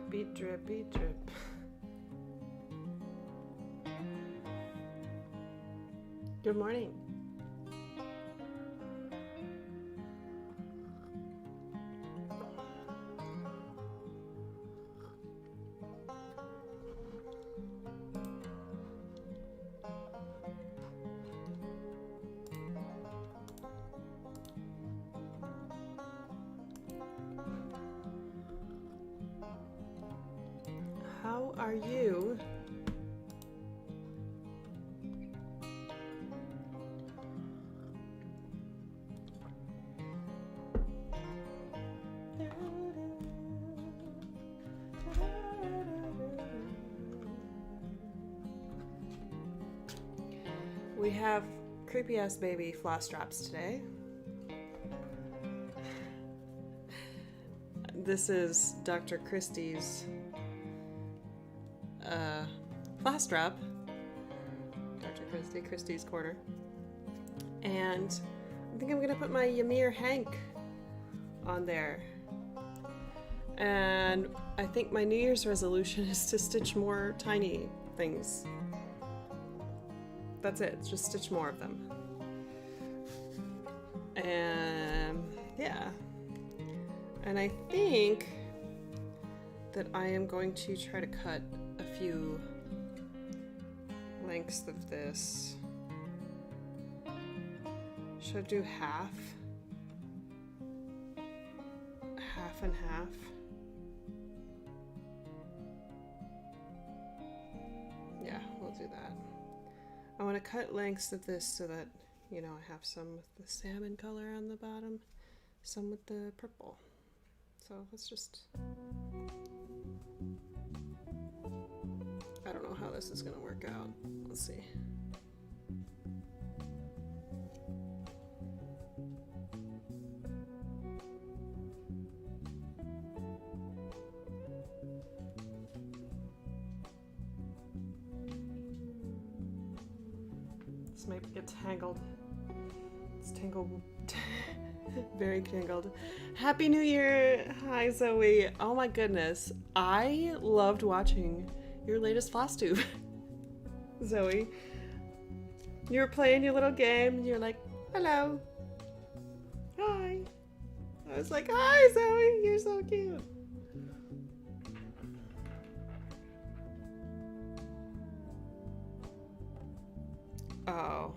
Drippy, drippy, drip. Good morning. How are you? We have creepy ass baby floss drops today. This is Dr. Christie's floss drop. Dr. Christie's Corner. And I think I'm gonna put my Ymir Hank on there. And I think my New Year's resolution is to stitch more tiny things. That's it, just stitch more of them. And yeah. And I think that I am going to try to cut a few lengths of this. Should I do half? Half and half? Yeah, we'll do that. I want to cut lengths of this so that, you know, I have some with the salmon color on the bottom, some with the purple. So let's just... I don't know how this is going to work out. Let's see. This might get tangled. It's tangled. Very tangled. Happy New Year! Hi, Zoe. Oh my goodness. I loved watching your latest floss tube. Zoe. You were playing your little game and you're like, hello. Hi. I was like, hi, Zoe. You're so cute. Oh.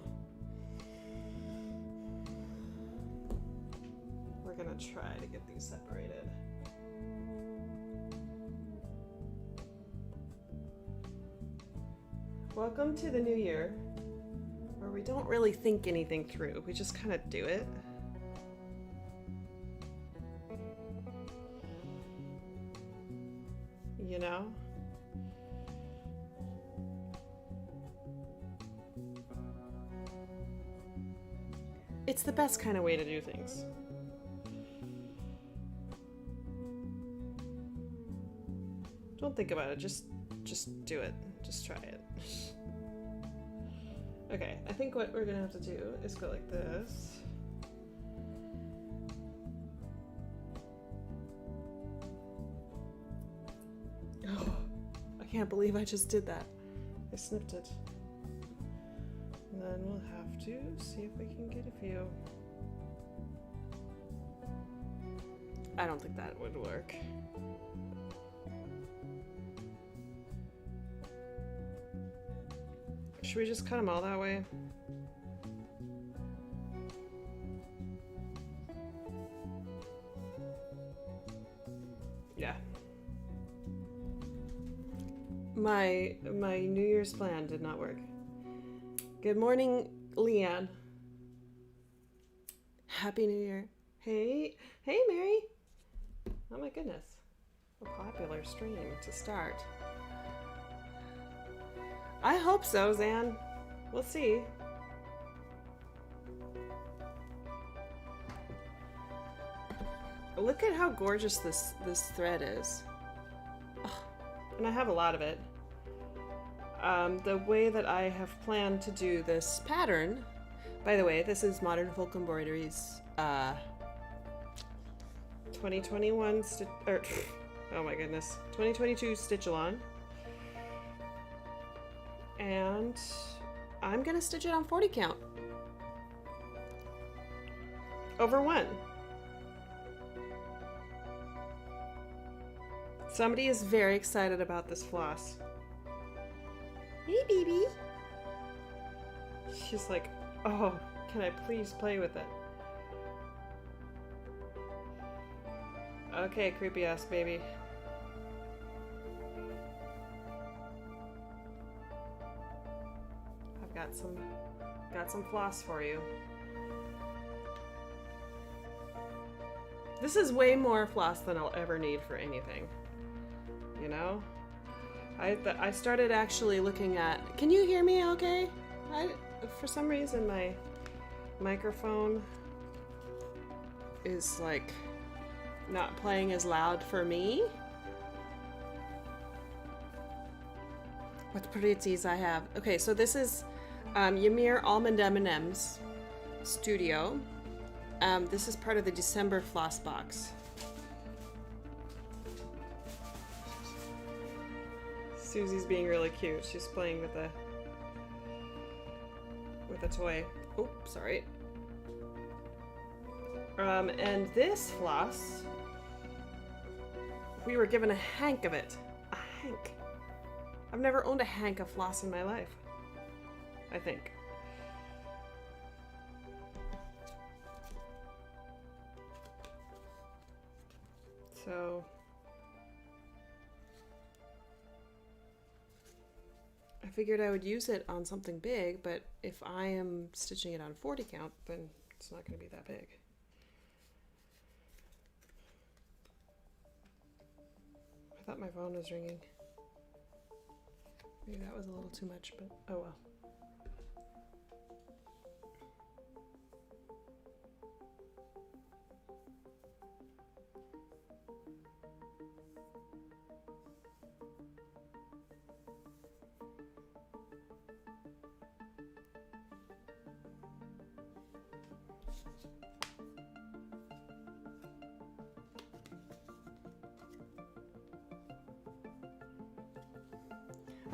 We're gonna try to get these separated. Welcome to the new year, where we don't really think anything through. We just kind of do it. You know? It's the best kind of way to do things. Don't think about it, just do it. Just try it. Okay, I think what we're gonna have to do is go like this. Oh, I can't believe I just did that. I snipped it. And then we'll have to see if we can get a few. I don't think that would work. Should we just cut them all that way? Yeah. My New Year's plan did not work. Good morning, Leanne. Happy New Year. Hey, Mary. Oh my goodness. A popular stream to start. I hope so, Zan. We'll see. Look at how gorgeous this thread is. Ugh. And I have a lot of it. The way that I have planned to do this pattern, by the way, this is Modern Folk Embroideries 2021 Oh my goodness. 2022 Stitch-A-Long. And I'm gonna stitch it on 40 count. Over 1. Somebody is very excited about this floss. Hey, baby. She's like, oh, can I please play with it? Okay, creepy ass baby. I've got some floss for you. This is way more floss than I'll ever need for anything. You know? I started actually looking at... Can you hear me okay? For some reason my microphone is like not playing as loud for me. What pretties I have. Okay, so this is Ymir Almond M&M's Studio. This is part of the December floss box. Susie's being really cute. She's playing with a toy. Oh, sorry. And this floss, we were given a hank of it. A hank. I've never owned a hank of floss in my life, I think. So I figured I would use it on something big, but if I am stitching it on 40 count, then it's not going to be that big. I thought my phone was ringing. Maybe that was a little too much, but oh well.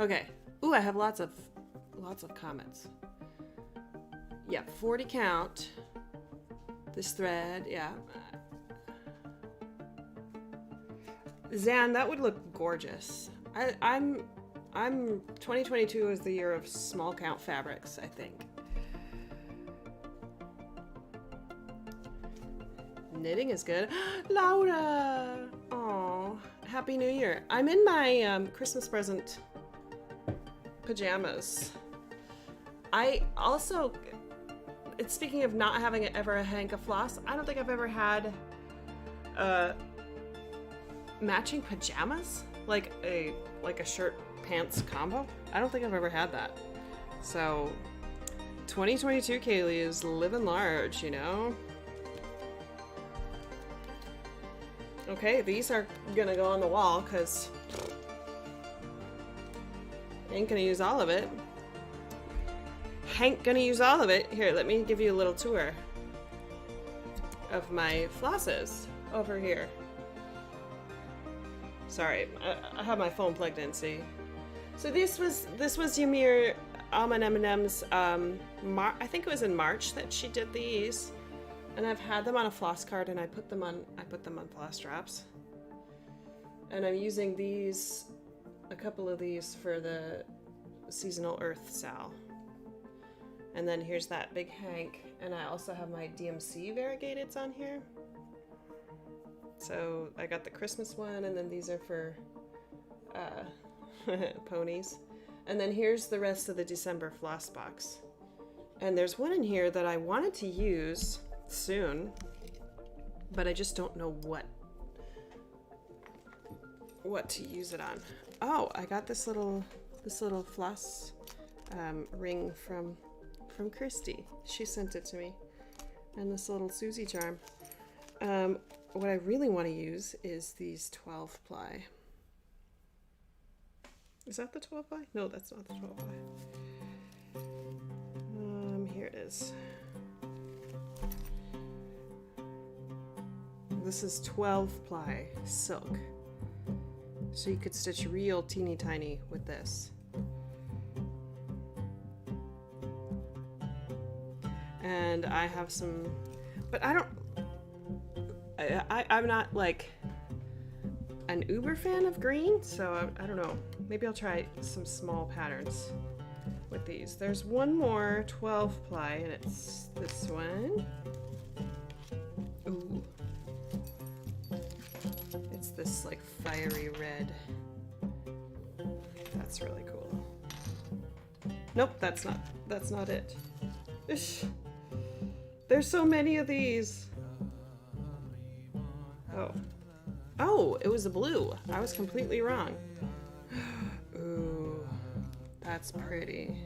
Okay. Ooh, I have lots of comments. Yeah, 40 count. This thread, yeah. Zan, that would look gorgeous. I'm 2022 is the year of small count fabrics, I think. Knitting is good. Laura! Aw, Happy New Year. I'm in my Christmas present pajamas. I also, speaking of not having ever a hank of floss, I don't think I've ever had matching pajamas, like a shirt pants combo. I don't think I've ever had that. So 2022 Kaylee is living large, you know. Okay, these are gonna go on the wall because ain't gonna use all of it. Hank gonna use all of it. Here, let me give you a little tour of my flosses over here. Sorry, I have my phone plugged in, see? So this was Ymir Almond M&M's, I think it was in March that she did these. And I've had them on a floss card and I put them on floss straps. And I'm using these, a couple of these for the seasonal earth sal. And then here's that big hank, and I also have my DMC variegateds on here. So I got the Christmas one, and then these are for ponies. And then here's the rest of the December floss box. And there's one in here that I wanted to use soon, but I just don't know what to use it on. Oh, I got this little floss ring from Christy. She sent it to me, and this little Susie charm. What I really want to use is these 12 ply. Is that the 12 ply? No, that's not the 12 ply. Here it is. This is 12 ply silk. So you could stitch real teeny tiny with this. And I have some, but I'm not like an uber fan of green, so I don't know. Maybe I'll try some small patterns with these. There's one more 12 ply, and it's this one. Ooh. It's this like fiery red. That's really cool. Nope, that's not it. Ish. There's so many of these. Oh, it was a blue. I was completely wrong. Ooh, that's pretty.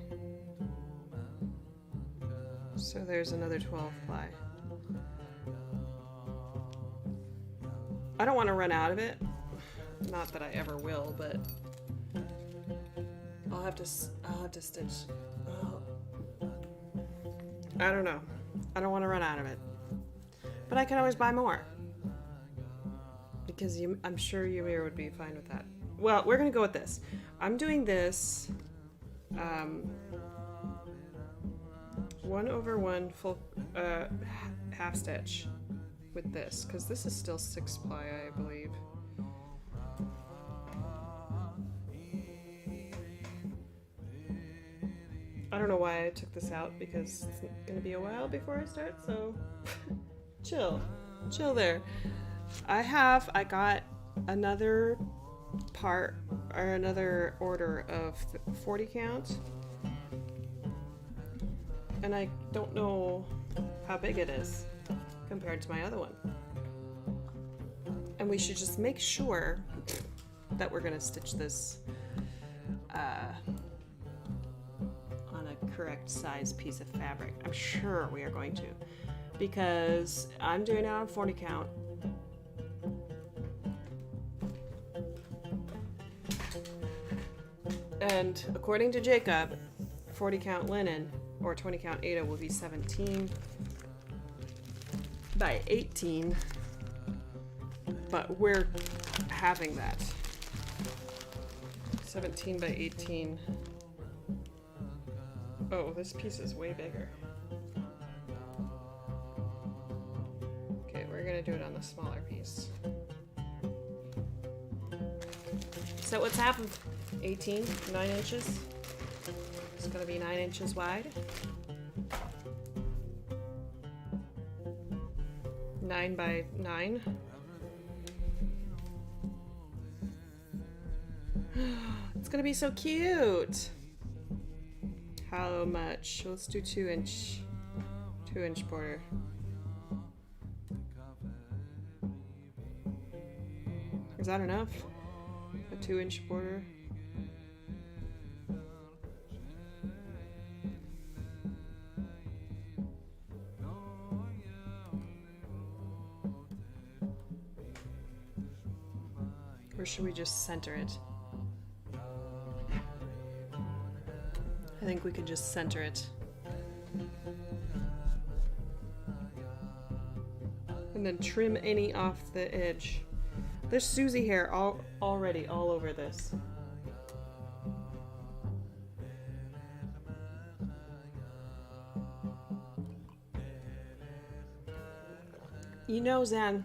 So there's another 12 ply. I don't want to run out of it. Not that I ever will, but I'll have to stitch. Oh. I don't know. I don't want to run out of it. But I can always buy more. Because I'm sure Ymir would be fine with that. Well, we're going to go with this. I'm doing this 1/1 full half stitch with this, because this is still 6 ply, I believe. I don't know why I took this out, because it's going to be a while before I start, so chill there. I got another part, or another order of 40 count, and I don't know how big it is compared to my other one. And we should just make sure that we're gonna stitch this on a correct size piece of fabric. I'm sure we are going to, because I'm doing it on 40 count. And according to Jacob, 40 count linen or 20 count Aida will be 17 by 18, but we're having that. 17 by 18. Oh, this piece is way bigger. Okay, we're gonna do it on the smaller piece. So what's half of 18? 9 inches? It's gonna be 9 inches wide. 9 by 9. It's gonna be so cute. How much? Let's do 2-inch border. Is that enough? A 2-inch border? Or should we just center it? I think we could just center it. And then trim any off the edge. There's Susie hair already all over this. You know, Zan,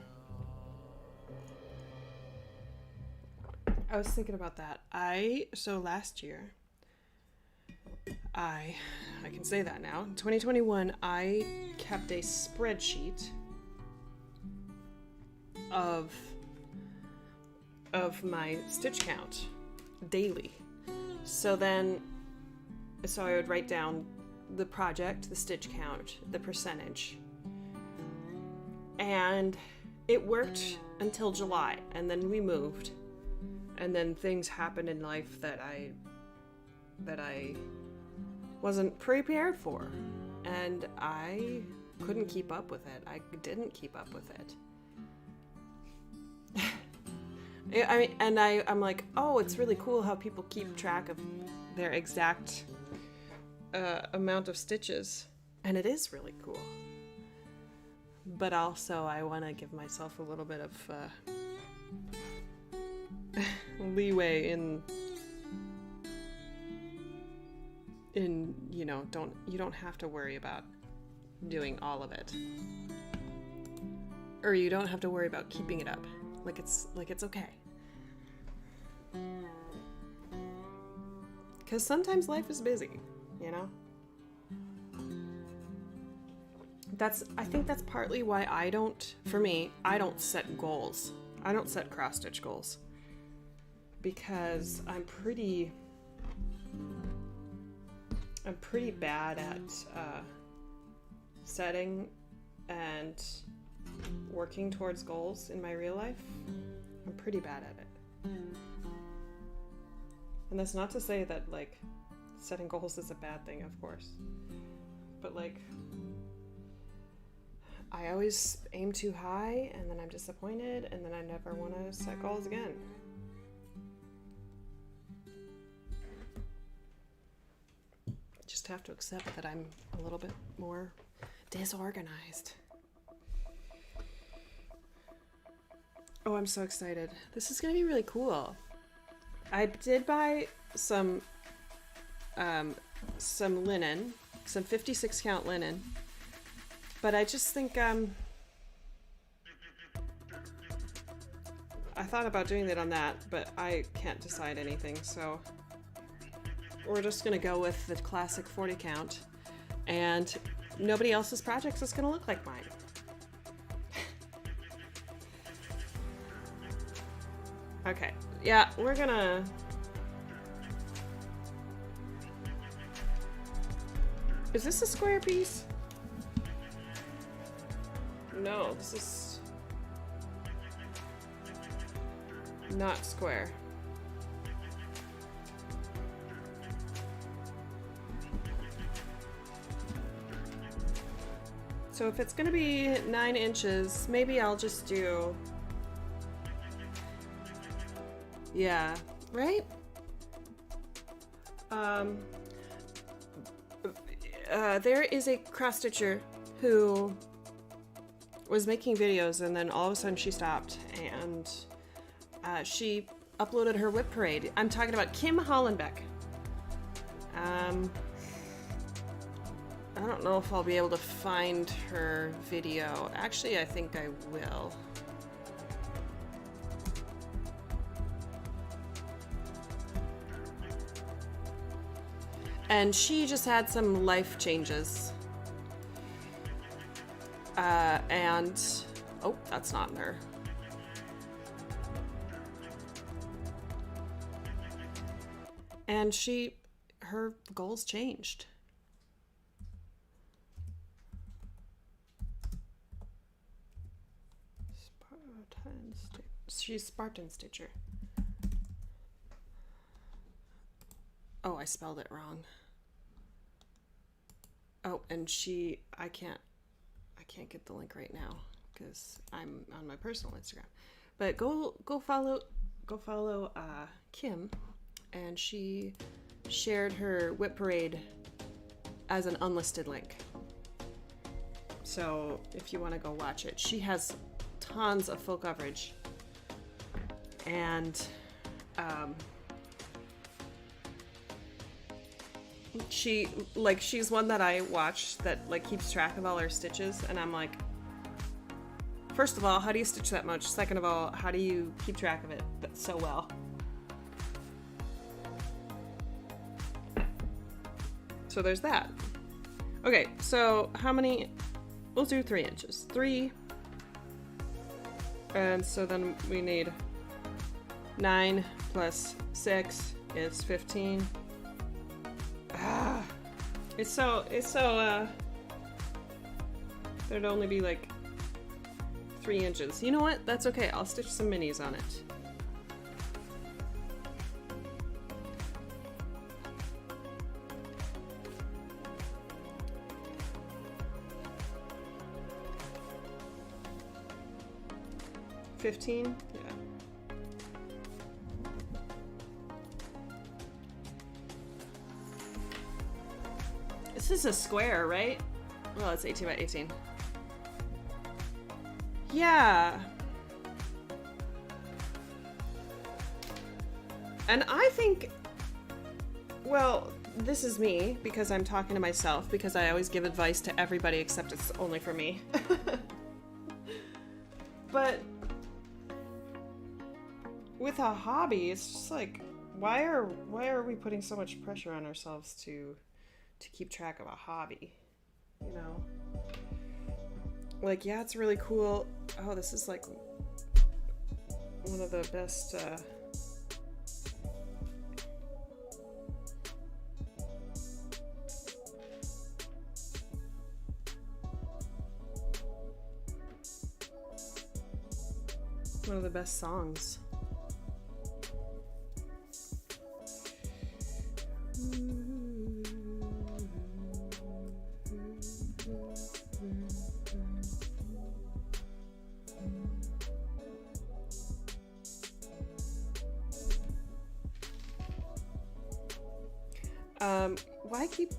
I was thinking about that. So last year, I can say that now. In 2021, I kept a spreadsheet of my stitch count daily. So I would write down the project, the stitch count, the percentage. And it worked until July, and then we moved. And then things happened in life that I wasn't prepared for, and I couldn't keep up with it. I didn't keep up with it. I mean, and I'm like, oh, it's really cool how people keep track of their exact amount of stitches, and it is really cool. But also, I want to give myself a little bit of leeway in you know, you don't have to worry about doing all of it. Or you don't have to worry about keeping it up. Like it's okay. Cuz sometimes life is busy, you know? I think that's partly why I don't set goals. I don't set cross-stitch goals. Because I'm pretty bad at setting and working towards goals in my real life. I'm pretty bad at it. And that's not to say that, like, setting goals is a bad thing, of course. But, like, I always aim too high, and then I'm disappointed, and then I never want to set goals again. Just have to accept that I'm a little bit more disorganized. Oh, I'm so excited. This is gonna be really cool. I did buy some linen, some 56 count linen, but I just think, I thought about doing it on that, but I can't decide anything, so we're just gonna go with the classic 40 count, and nobody else's projects is gonna look like mine. Okay, yeah, we're gonna... Is this a square piece? No, this is not square. So if it's gonna be 9 inches, maybe I'll just do... Yeah, right? There is a cross-stitcher who was making videos, and then all of a sudden she stopped, and she uploaded her whip parade. I'm talking about Kim Hollenbeck. I don't know if I'll be able to find her video. Actually, I think I will. And she just had some life changes. And... Oh, that's not her. And her goals changed. She's Spartan Stitcher. Oh, I spelled it wrong. Oh, and I can't get the link right now because I'm on my personal Instagram. But go follow Kim, and she shared her whip parade as an unlisted link. So if you want to go watch it, she has tons of full coverage, and she's one that I watch that like keeps track of all her stitches, and I'm like, first of all, how do you stitch that much? Second of all, how do you keep track of it so well? So there's that. Okay, so how many? We'll do 3 inches. 3. And so then we need 9 plus 6 is 15. It's so there'd only be like 3 inches. You know what? That's okay. I'll stitch some minis on it. $15? Yeah. This is a square, right? Well, it's 18 by 18. Yeah. And I think, well, this is me because I'm talking to myself because I always give advice to everybody except it's only for me. But with a hobby, it's just like, why are we putting so much pressure on ourselves to keep track of a hobby? You know? Like, yeah, it's really cool. Oh, this is like one of the best one of the best songs.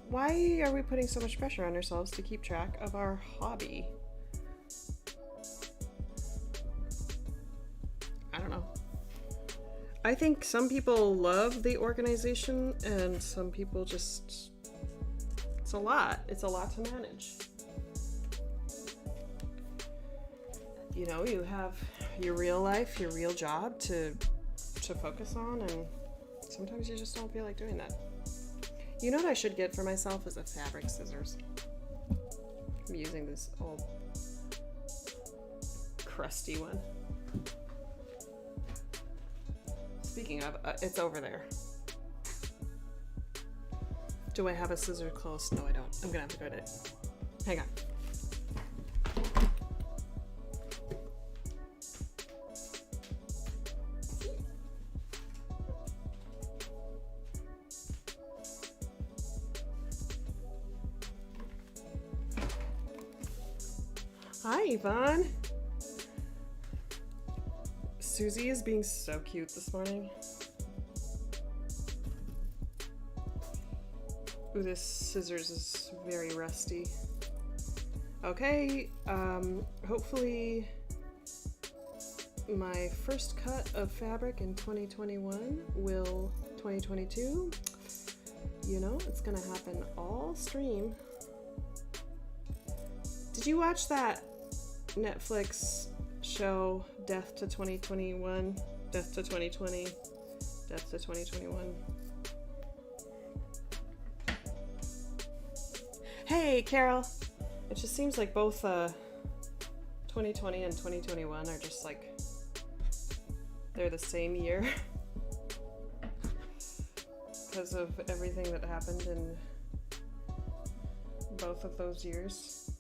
Why are we putting so much pressure on ourselves to keep track of our hobby? I don't know. I think some people love the organization and some people just, it's a lot. It's a lot to manage. You know, you have your real life, your real job to focus on, and sometimes you just don't feel like doing that. You know what I should get for myself is a fabric scissors. I'm using this old crusty one. Speaking of, it's over there. Do I have a scissor close? No, I don't. I'm gonna have to go to it. Hang on. Hi, Yvonne. Susie is being so cute this morning. Ooh, this scissors is very rusty. Okay, hopefully my first cut of fabric in 2021 will 2022. You know, it's gonna happen all stream. Did you watch that Netflix show Death to 2021, Death to 2020, Death to 2021? Hey, Carol. It just seems like both 2020 and 2021 are just like, they're the same year because of everything that happened in both of those years.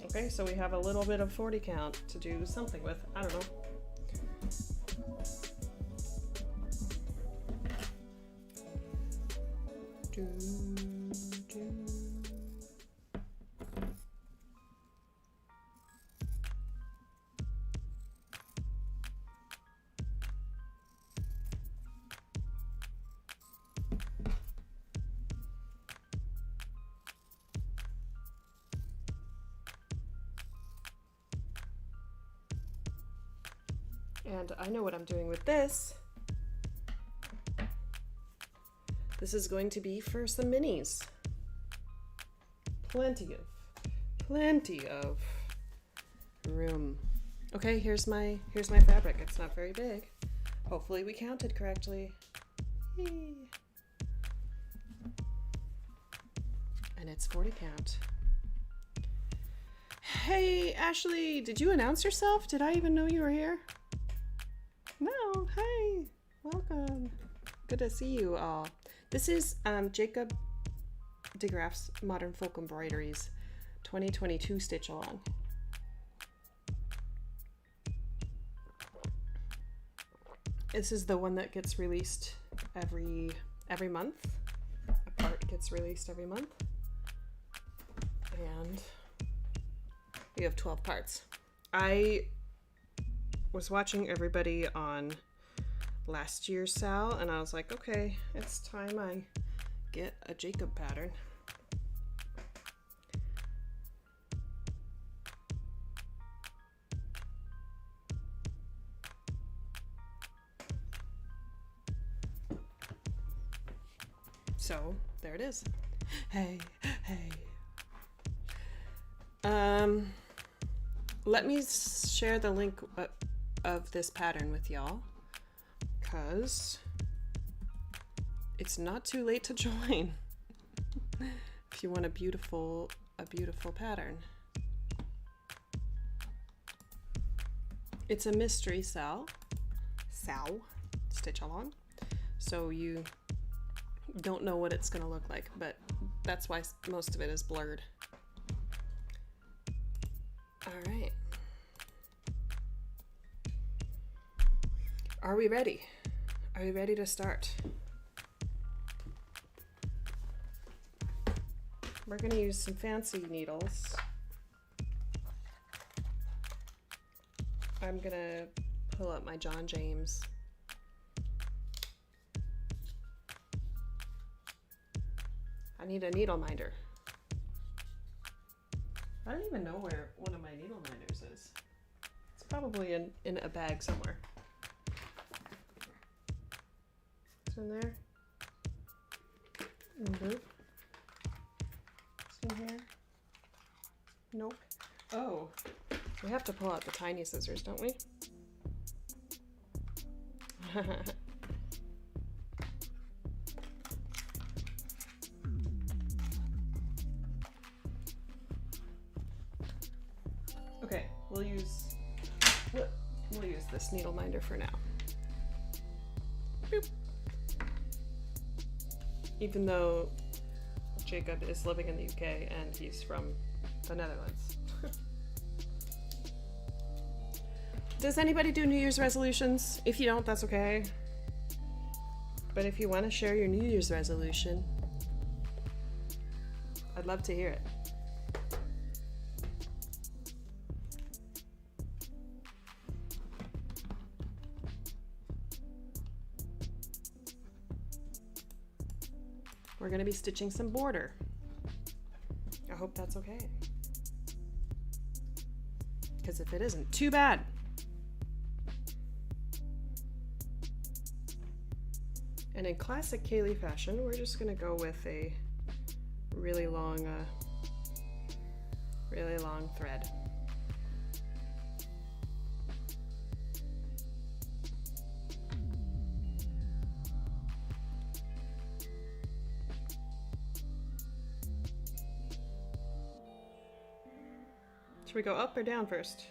Okay, so we have a little bit of 40 count to do something with. I don't know. And I know what I'm doing with this. This is going to be for some minis. Plenty of room. Okay, here's my fabric. It's not very big. Hopefully we counted correctly. Yay. And it's 40 count. Hey, Ashley, did you announce yourself? Did I even know you were here? No, hey, welcome. Good to see you all. This is Jacob DeGraff's Modern Folk Embroideries 2022 stitch along. This is the one that gets released every month. A part gets released every month. And we have 12 parts. I was watching everybody on last year's Sal, and I was like, okay, it's time I get a Jacob pattern. So there it is. Hey. Let me share the link of this pattern with y'all, because it's not too late to join if you want a beautiful pattern. It's a mystery sow stitch along, so you don't know what it's gonna look like, but that's why most of it is blurred. All right. Are we ready? Are we ready to start? We're gonna use some fancy needles. I'm gonna pull up my John James. I need a needle minder. I don't even know where one of my needle minders is. It's probably in a bag somewhere. It's in there. Mm-hmm. It's in here. Nope. Oh, we have to pull out the tiny scissors, don't we? Okay, we'll use this needle minder for now. Boop. Even though Jacob is living in the UK and he's from the Netherlands. Does anybody do New Year's resolutions? If you don't, that's okay. But if you want to share your New Year's resolution, I'd love to hear it. We're going to be stitching some border. I hope that's okay. Because if it isn't, too bad. And in classic Kaylee fashion, we're just going to go with a really long thread. Should we go up or down first?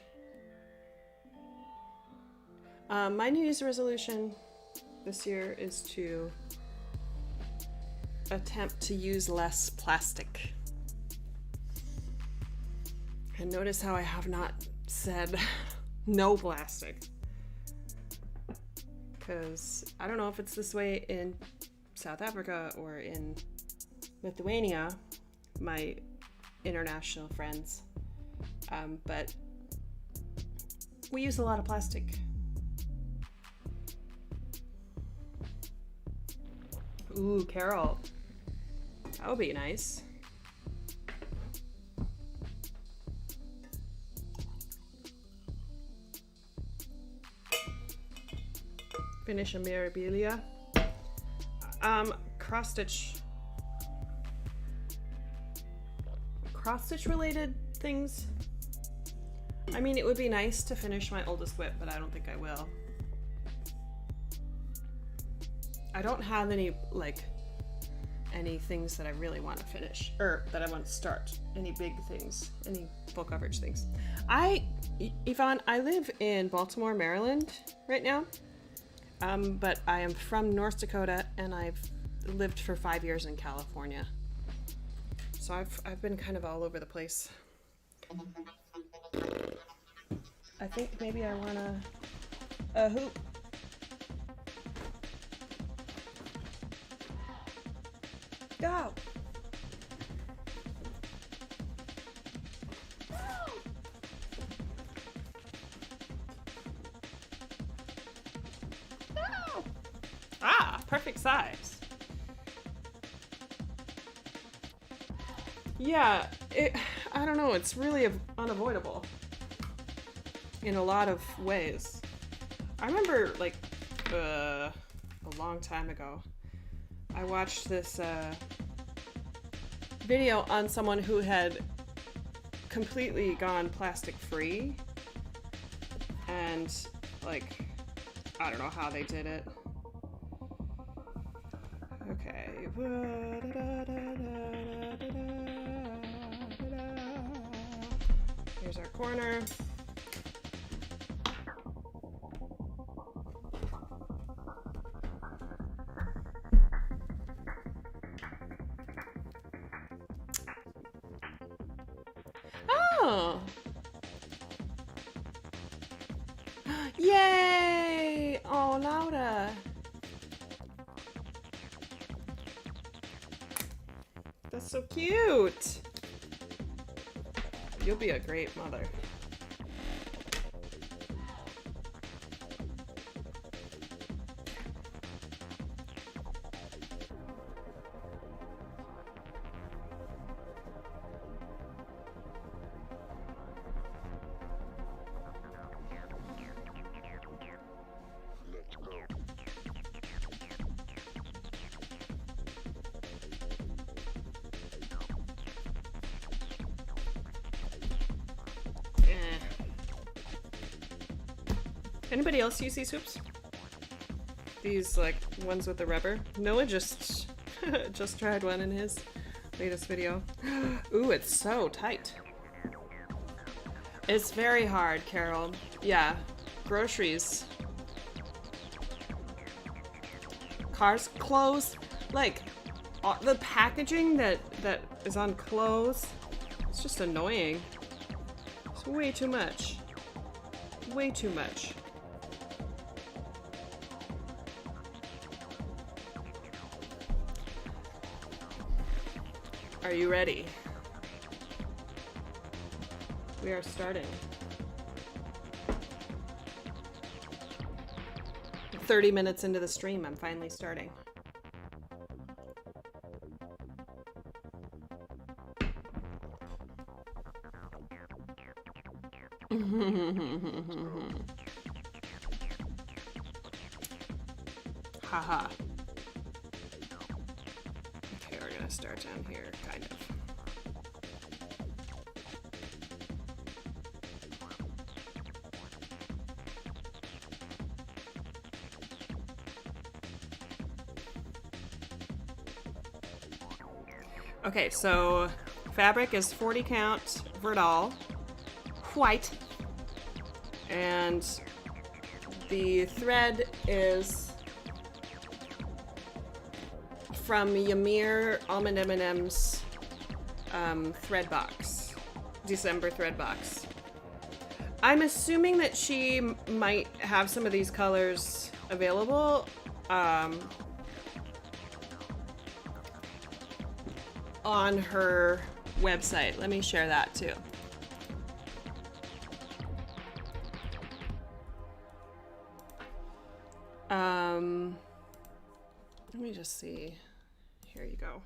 My New Year's resolution this year is to attempt to use less plastic. And notice how I have not said no plastic. Because I don't know if it's this way in South Africa or in Lithuania, my international friends. But we use a lot of plastic. Ooh, Carol. That would be nice. Finish a Mirabilia. Cross stitch related things. I mean, it would be nice to finish my oldest whip, but I don't think I will. I don't have any things that I really want to finish, or that I want to start. Any big things, any full coverage things. Yvonne, I live in Baltimore, Maryland right now, but I am from North Dakota, and I've lived for 5 years in California. So I've been kind of all over the place. I think maybe I want a hoop. Go! No! Ah, perfect size. Yeah, I don't know, it's really unavoidable in a lot of ways. I remember, a long time ago, I watched this video on someone who had completely gone plastic free, and like, I don't know how they did it. Okay. Here's our corner. Oh! Yay! Oh, Laura. That's so cute. You'll be a great mother. Anybody else use these hoops? These like ones with the rubber? Noah just tried one in his latest video. Ooh, it's so tight. It's very hard, Carol. Yeah, groceries. Cars, clothes, like the packaging that is on clothes. It's just annoying. It's way too much. Way too much. Are you ready? We are starting. 30 minutes into the stream, I'm finally starting. Haha. Okay, we're gonna start down here, kind of. Okay, so fabric is 40 count Verdal, white, and the thread is from Ymir Almond M&M's thread box, December thread box. I'm assuming that she might have some of these colors available on her website. Let me share that too. Let me just see. Here you go.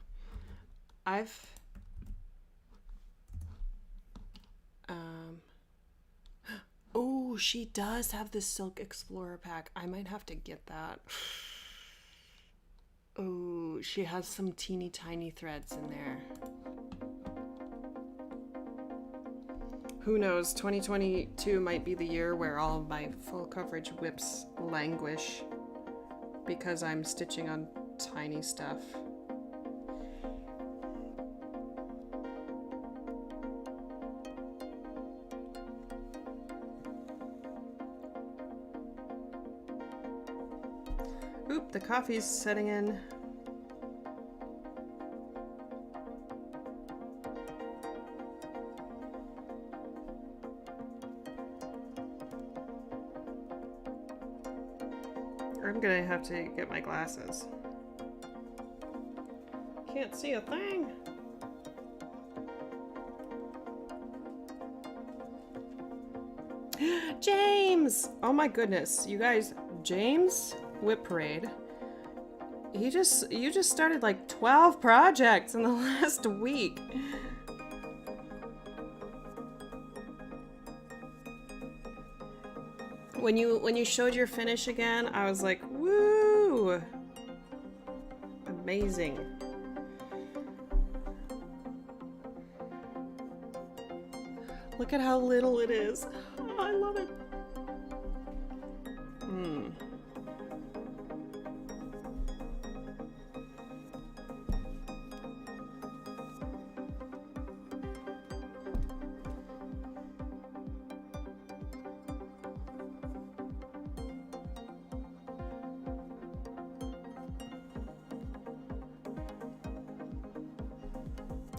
Oh, she does have the Silk Explorer pack. I might have to get that. Oh, she has some teeny tiny threads in there. Who knows, 2022 might be the year where all of my full coverage whips languish because I'm stitching on tiny stuff. Oop, the coffee's setting in. I'm gonna have to get my glasses. Can't see a thing. James! Oh my goodness, you guys, James Whip Parade. You just started like 12 projects in the last week. When you showed your finish again, I was like, woo! Amazing. Look at how little it is. Oh, I love it.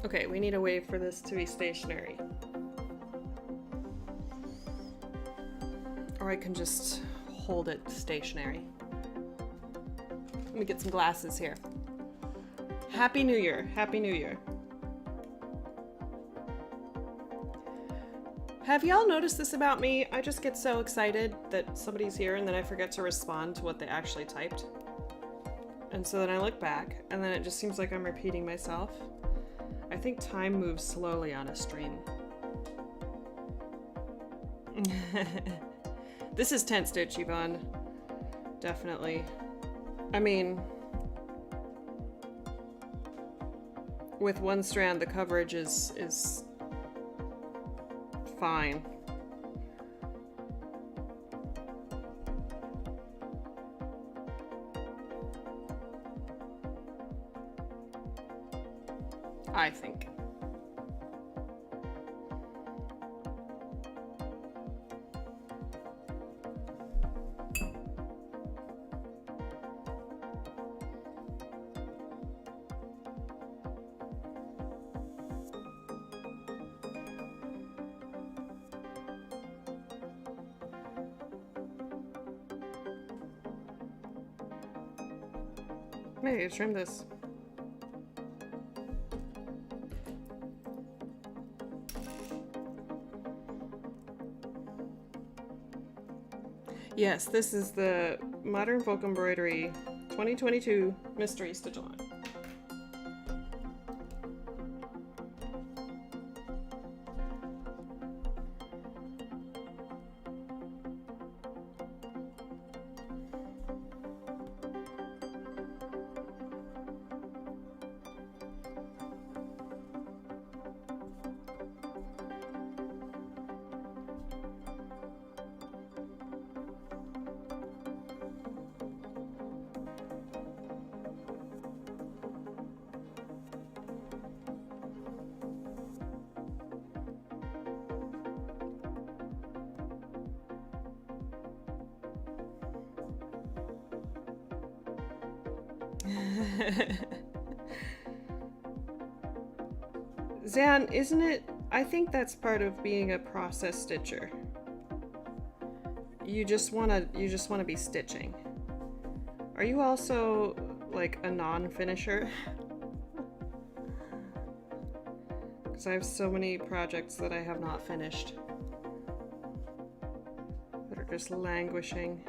Okay, we need a way for this to be stationary. Or I can just hold it stationary. Let me get some glasses here. Happy New Year. Happy New Year. Have y'all noticed this about me? I just get so excited that somebody's here and then I forget to respond to what they actually typed. And so then I look back and then it just seems like I'm repeating myself. I think time moves slowly on a stream. This is tense, Ichiban. Definitely. I mean, with one strand, the coverage is fine. I think. Maybe trim this. Yes, this is the Modern Folk Embroidery 2022 Mystery Stitch-Along. Zan, isn't it? I think that's part of being a process stitcher. You just wanna be stitching. Are you also like a non-finisher? Because I have so many projects that I have not finished that are just languishing.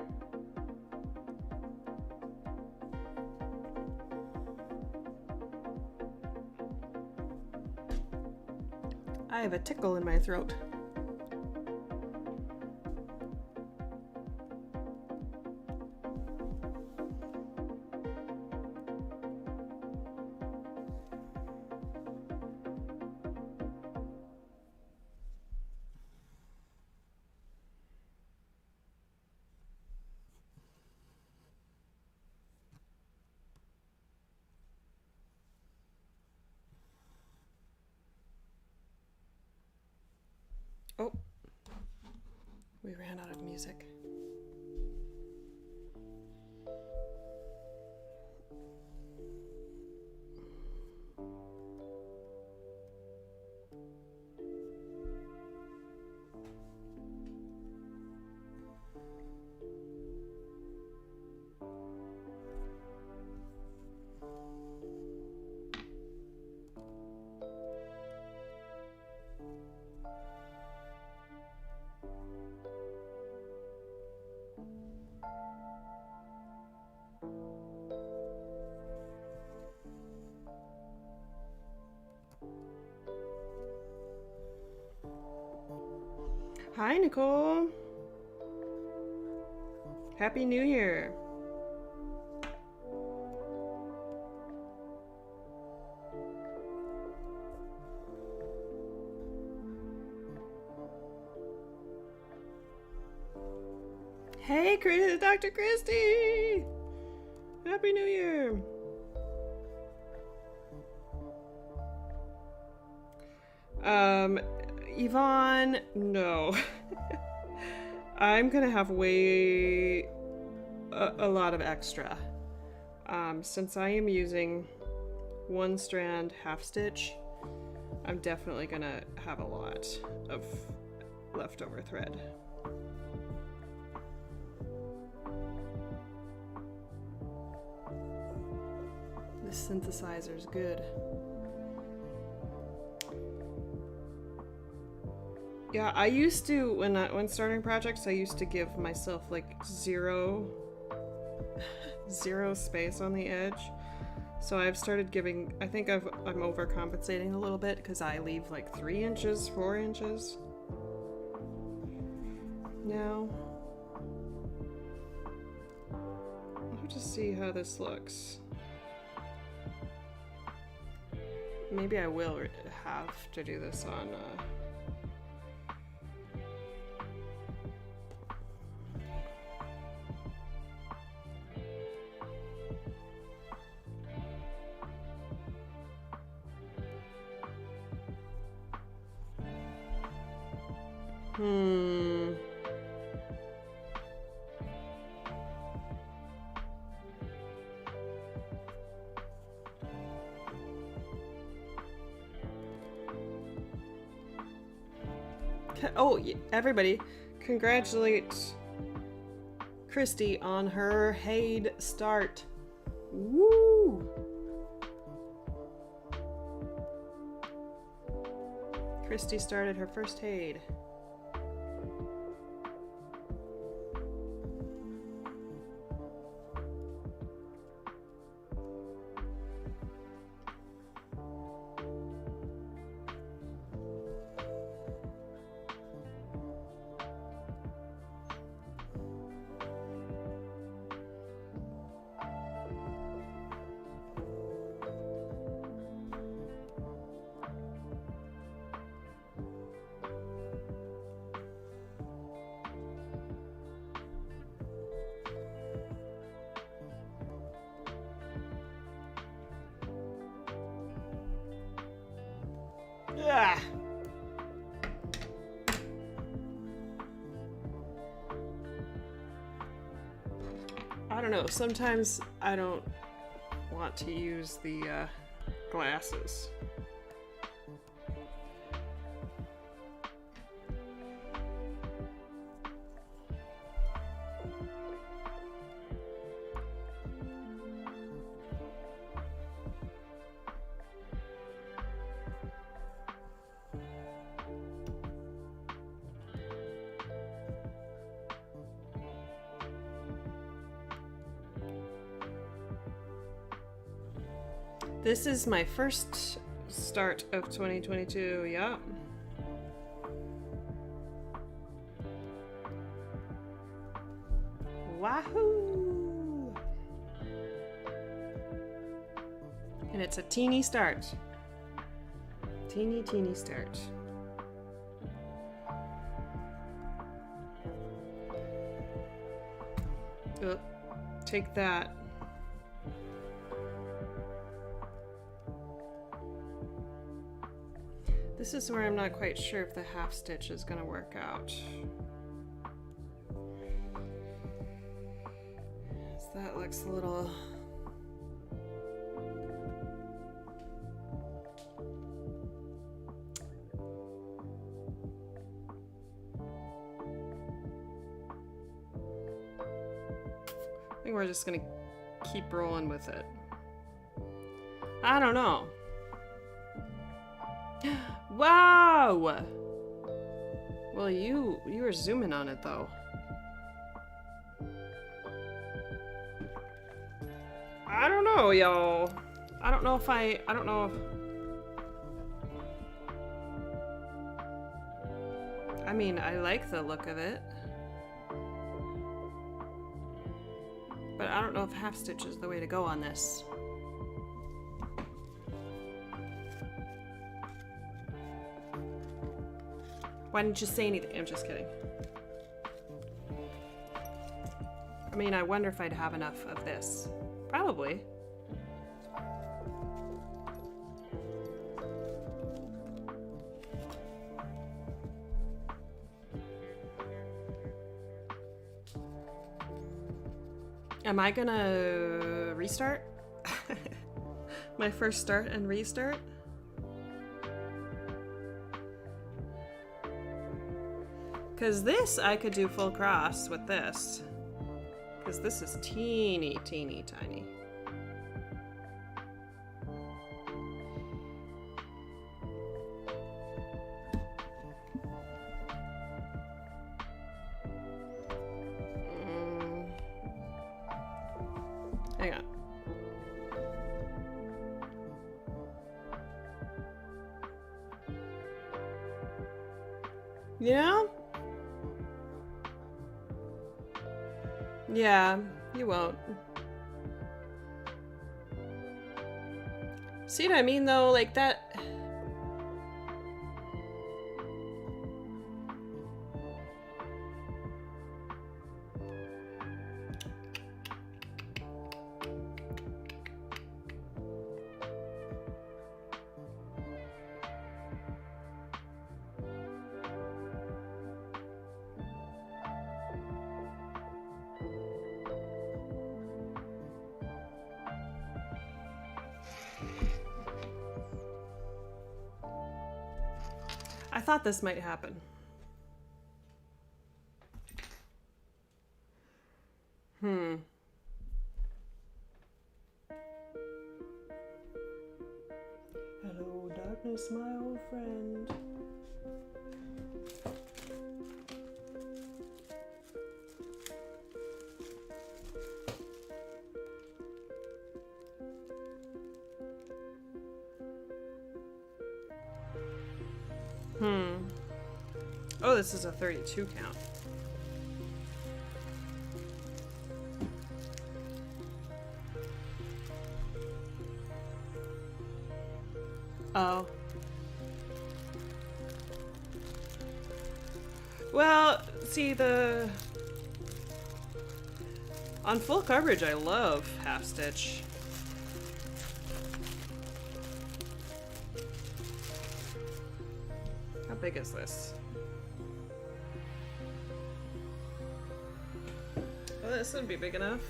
I have a tickle in my throat. Oh, we ran out of music. Hi, Nicole. Happy New Year. Hey, Dr. Christy! Happy New Year! Yvonne, no. I'm gonna have way a lot of extra. Since I am using one strand half stitch, I'm definitely gonna have a lot of leftover thread. This synthesizer's good. Yeah, I used to, when starting projects, I used to give myself like zero space on the edge. So I've started giving, I think I'm overcompensating a little bit because I leave like 3 inches, 4 inches now. I'll just see how this looks. Maybe I will have to do this on Oh, everybody, congratulate Christy on her HAED start. Woo! Christy started her first HAED. Yeah. I don't know, sometimes I don't want to use the glasses. This is my first start of 2022, yeah. Wahoo! And it's a teeny start. Teeny start. Oh, take that. This is where I'm not quite sure if the half stitch is going to work out. So that looks a little... I think we're just going to keep rolling with it. I don't know. Wow! Well, you were zooming on it, though. I don't know, y'all. I don't know. I mean, I like the look of it. But I don't know if half stitch is the way to go on this. Why didn't you say anything? I'm just kidding. I mean, I wonder if I'd have enough of this. Probably. Am I gonna restart? My first start and restart? Because this, I could do full cross with this. Because this is teeny, teeny, tiny. Hang on. Yeah? Yeah, you won't. See what I mean, though? Like that... I thought this might happen. Hello, darkness, my old friend. Oh, this is a 32 count. Oh. Well, see, on full coverage, I love half stitch. How big is this? Well, this wouldn't be big enough.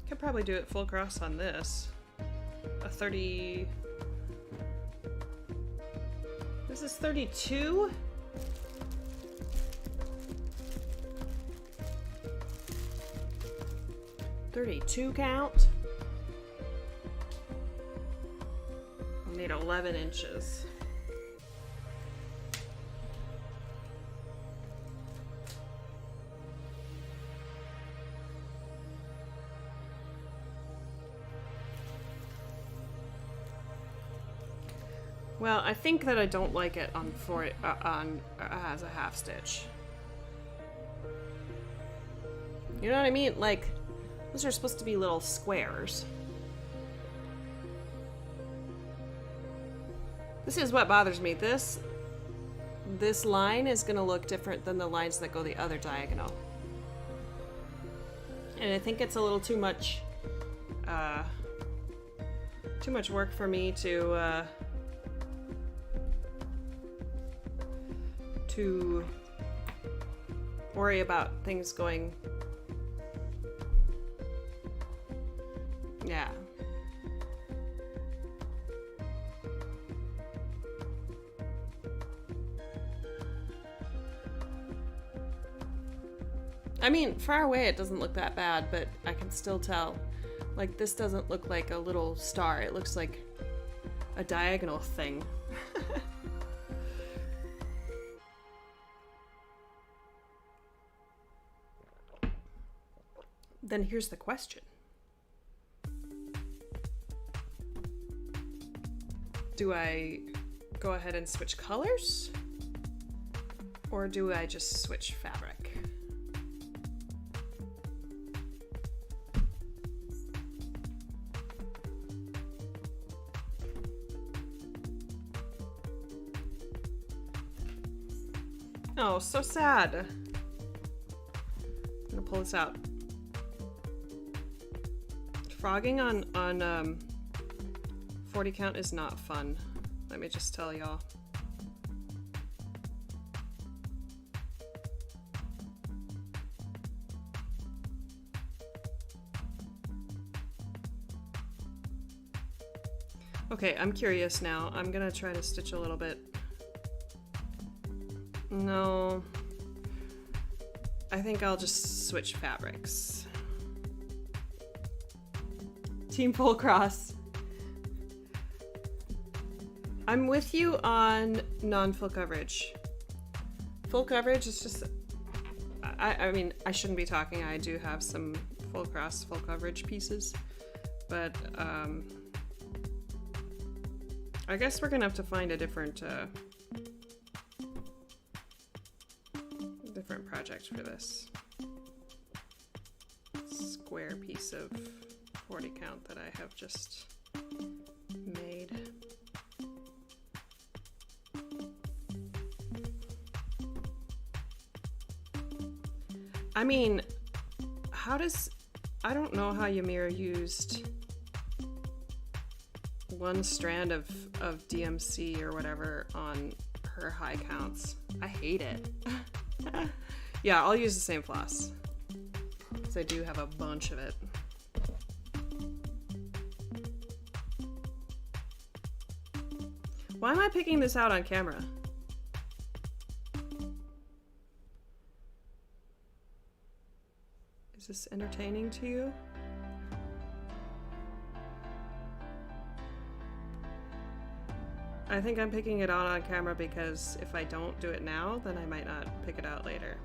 Could probably do it full cross on this. A 30... This is 32? $32 count. I need 11 inches. Well, I think that I don't like it on as a half stitch. You know what I mean? Like, those are supposed to be little squares. This is what bothers me. This line is going to look different than the lines that go the other diagonal. And I think it's a little too much work for me to worry about things going. Yeah. I mean, far away it doesn't look that bad, but I can still tell. Like, this doesn't look like a little star. It looks like a diagonal thing. Then here's the question. Do I go ahead and switch colors? Or do I just switch fabric? Oh, so sad. I'm gonna pull this out. Frogging on 40 count is not fun. Let me just tell y'all. Okay, I'm curious now. I'm gonna try to stitch a little bit. No. I think I'll just switch fabrics. Team full cross. I'm with you on non-full coverage. Full coverage is just... I mean, I shouldn't be talking. I do have some full cross, full coverage pieces. But, I guess we're gonna have to find a different project for this square piece of 40 count that I have just made. I mean, I don't know how Ymir used one strand of DMC or whatever on her high counts. I hate it. Yeah, I'll use the same floss, because I do have a bunch of it. Why am I picking this out on camera? Is this entertaining to you? I think I'm picking it out on camera because if I don't do it now, then I might not pick it out later.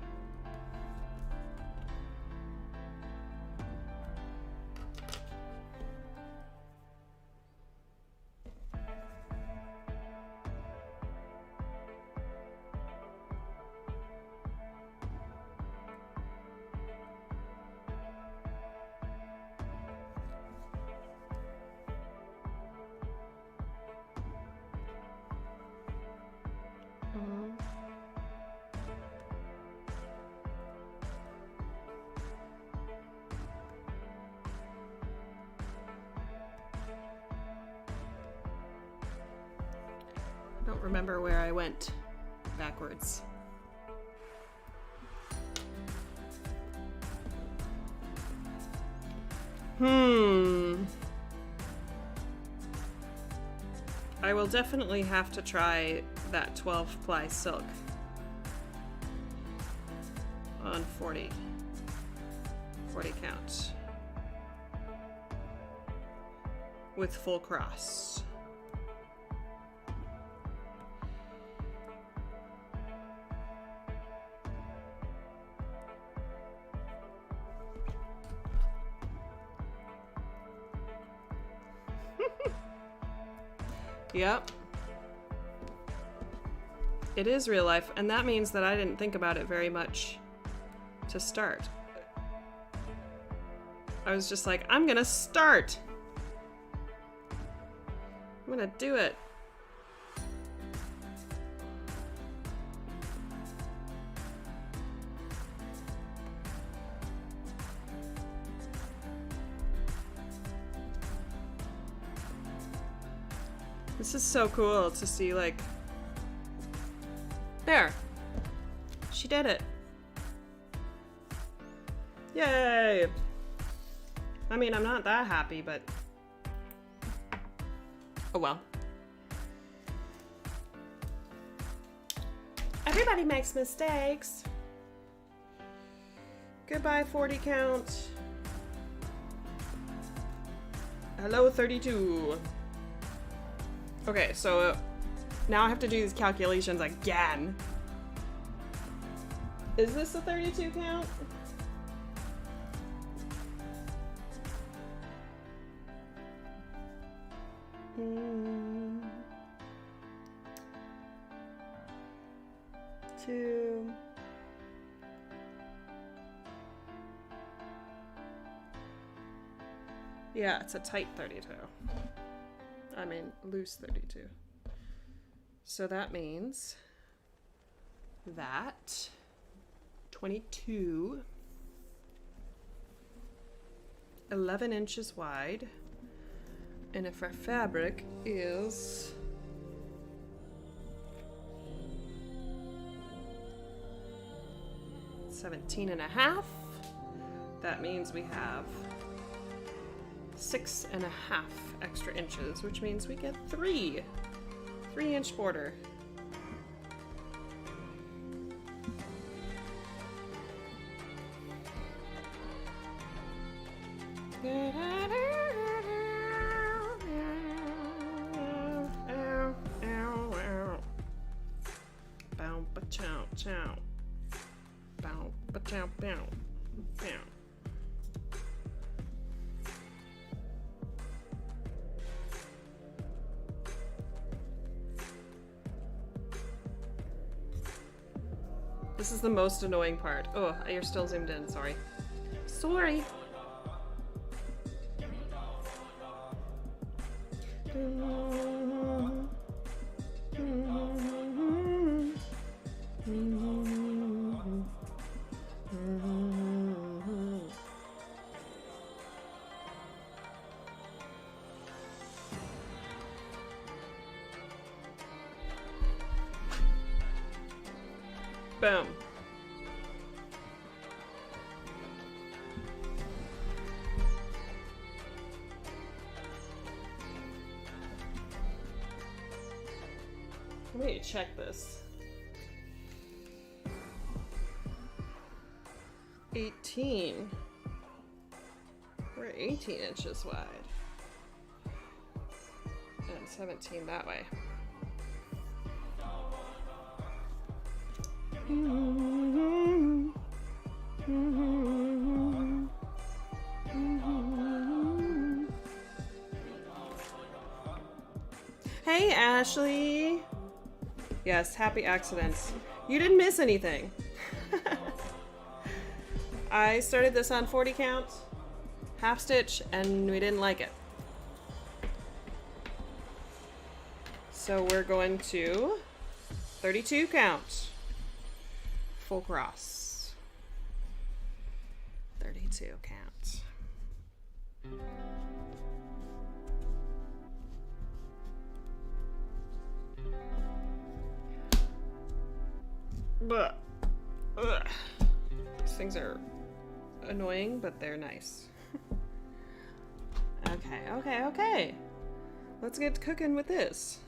I don't remember where I went backwards. I will definitely have to try that 12 ply silk on 40 count with full cross. Yep. It is real life, and that means that I didn't think about it very much to start. I was just like, I'm gonna start! I'm gonna do it. This is so cool to see, like... There! She did it! Yay! I mean, I'm not that happy, but... Oh well. Everybody makes mistakes! Goodbye, 40 count. Hello, 32. Okay, so now I have to do these calculations again. Is this a 32 count? Two. Yeah, it's a tight 32. I mean, loose 32. So that means that. 22. 11 inches wide. And if our fabric is 17.5, that means we have 6.5 extra inches, which means we get 3-inch border. Bow, ba-chow, chow. Bow, ba-chow, bow, bow. This is the most annoying part. Oh, you're still zoomed in. Sorry. Sorry. Boom. Let me check this. 18. We're 18 inches wide. And 17 that way. Hey, Ashley. Yes, happy accidents. You didn't miss anything. I started this on 40 count, half stitch, and we didn't like it. So we're going to 32 count, full cross. 32 count. But these things are annoying, but they're nice. Okay. Let's get cooking with this.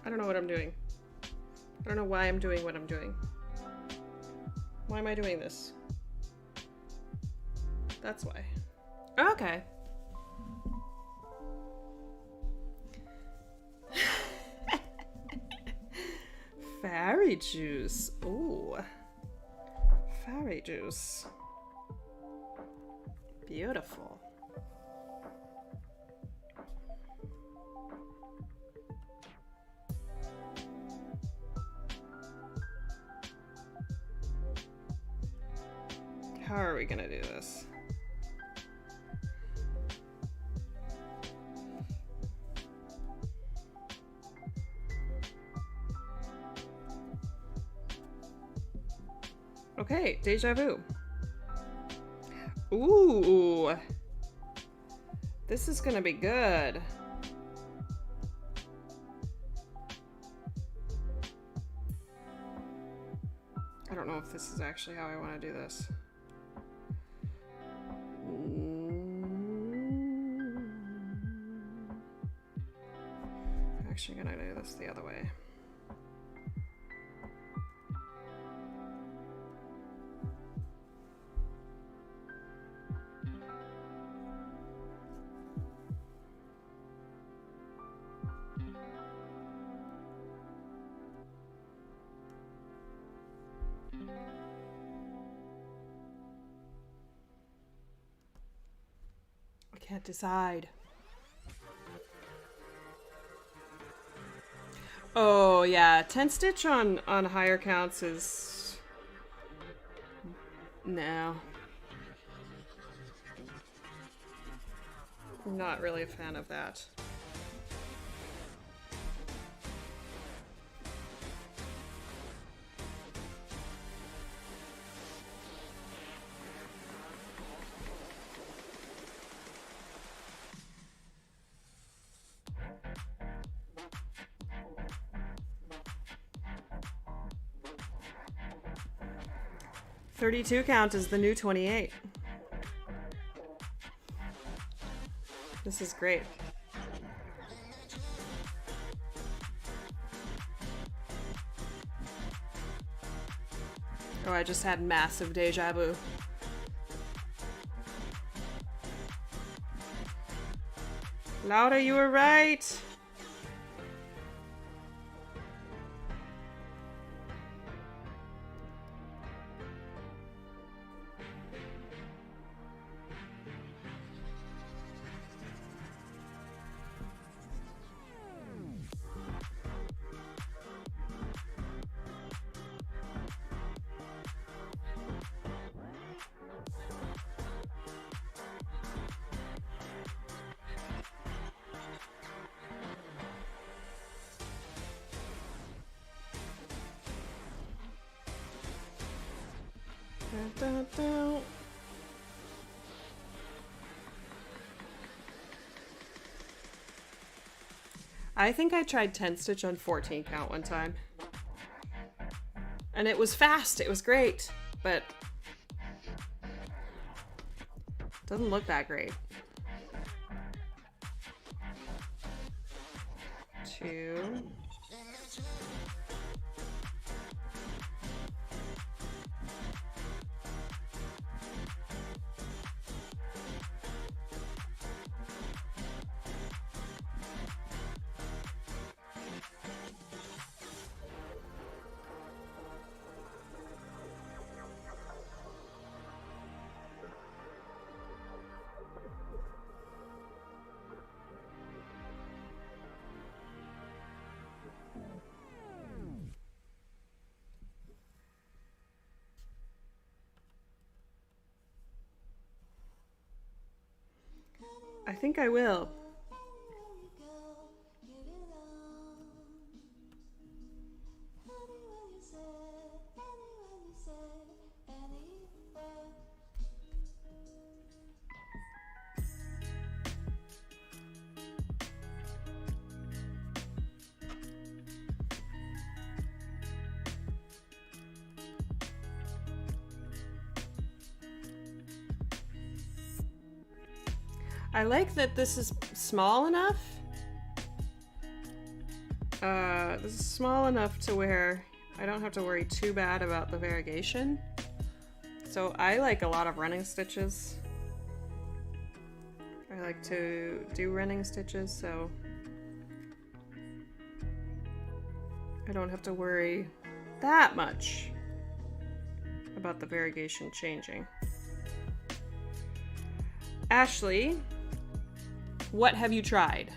I don't know what I'm doing. I don't know why I'm doing what I'm doing. Why am I doing this? That's why. Okay. Fairy juice. Ooh. Fairy juice. Beautiful. How are we gonna do this? Okay, deja vu. Ooh. This is gonna be good. I don't know if this is actually how I want to do this. I'm actually gonna do this the other way. Can't decide. Oh yeah, 10 stitch on higher counts is no. I'm not really a fan of that. .32 count is the new 28. This is great. Oh, I just had massive deja vu. Laura, you were right. I think I tried 10 stitch on 14 count one time. And it was fast, it was great, but doesn't look that great. 2. I think I will. I like that this is small enough. This is small enough to where I don't have to worry too bad about the variegation. So I like a lot of running stitches. I like to do running stitches, so I don't have to worry that much about the variegation changing. Ashley, what have you tried?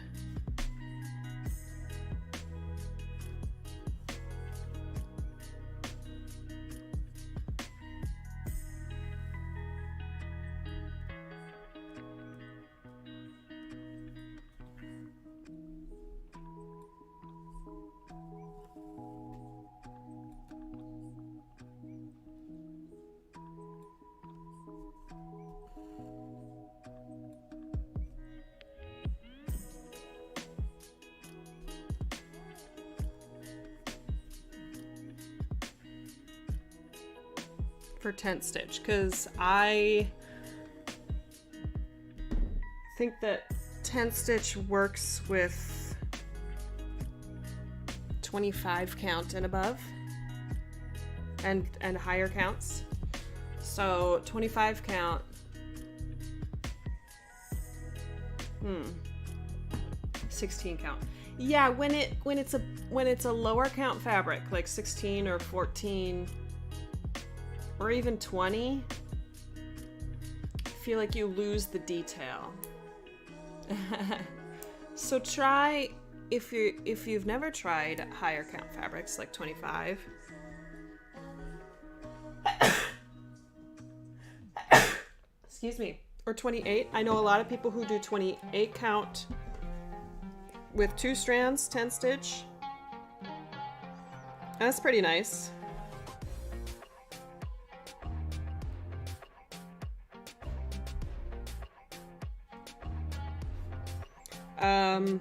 For 10 stitch, because I think that 10 stitch works with 25 count and above and higher counts. So 25 count 16 count. Yeah, when it's a lower count fabric like 16 or 14 or even 20, I feel like you lose the detail. So try, if you've never tried higher count fabrics like 25. Excuse me. Or 28. I know a lot of people who do 28 count with 2 strands, 10 stitch. That's pretty nice. Um,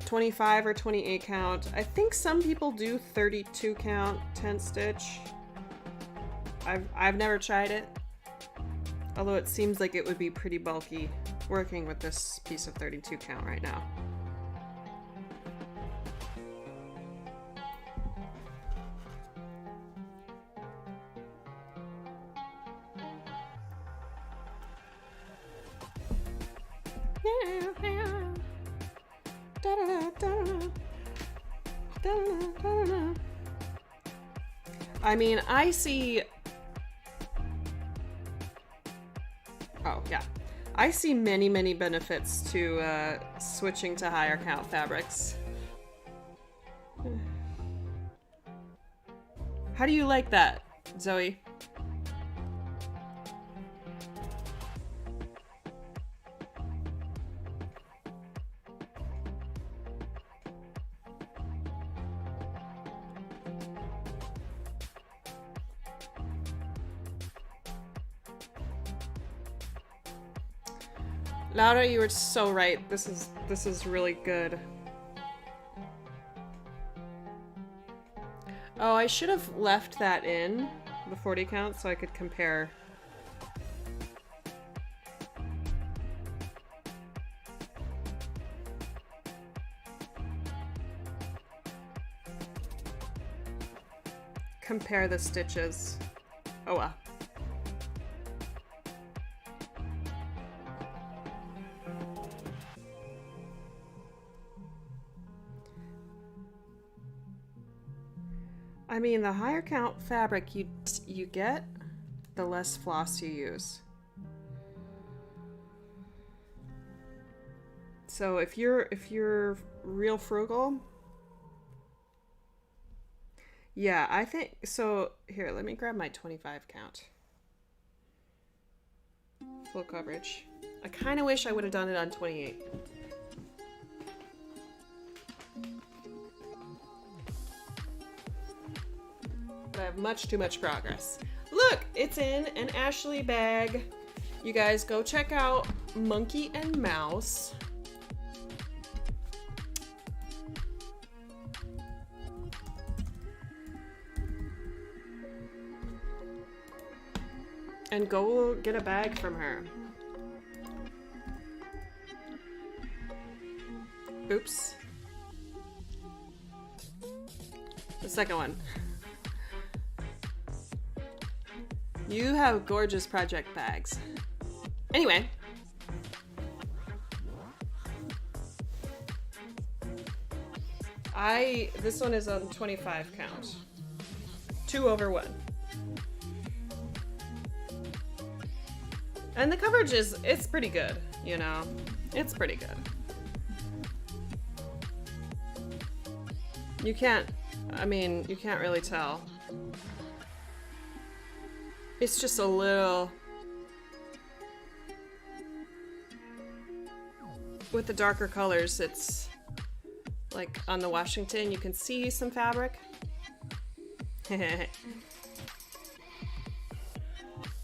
25 or 28 count. I think some people do 32 count, 10 stitch. I've never tried it, although it seems like it would be pretty bulky working with this piece of 32 count right now. I mean, I see... Oh, yeah. I see many, many benefits to switching to higher count fabrics. How do you like that, Zoe? Laura, you were so right. This is really good. Oh, I should have left that in, the 40 count, so I could compare. Compare the stitches. Oh well. I mean, the higher count fabric you get, the less floss you use. So if you're real frugal, yeah, I think so. Here, let me grab my 25 count. Full coverage. I kind of wish I would have done it on 28. But I have much too much progress. Look, it's in an Ashley bag. You guys go check out Monkey and Mouse. And go get a bag from her. Oops. The second one. You have gorgeous project bags. Anyway. This one is on 25 count. 2/1. And the coverage it's pretty good, you know? It's pretty good. You can't really tell. It's just a little... With the darker colors, it's like on the Washington, you can see some fabric.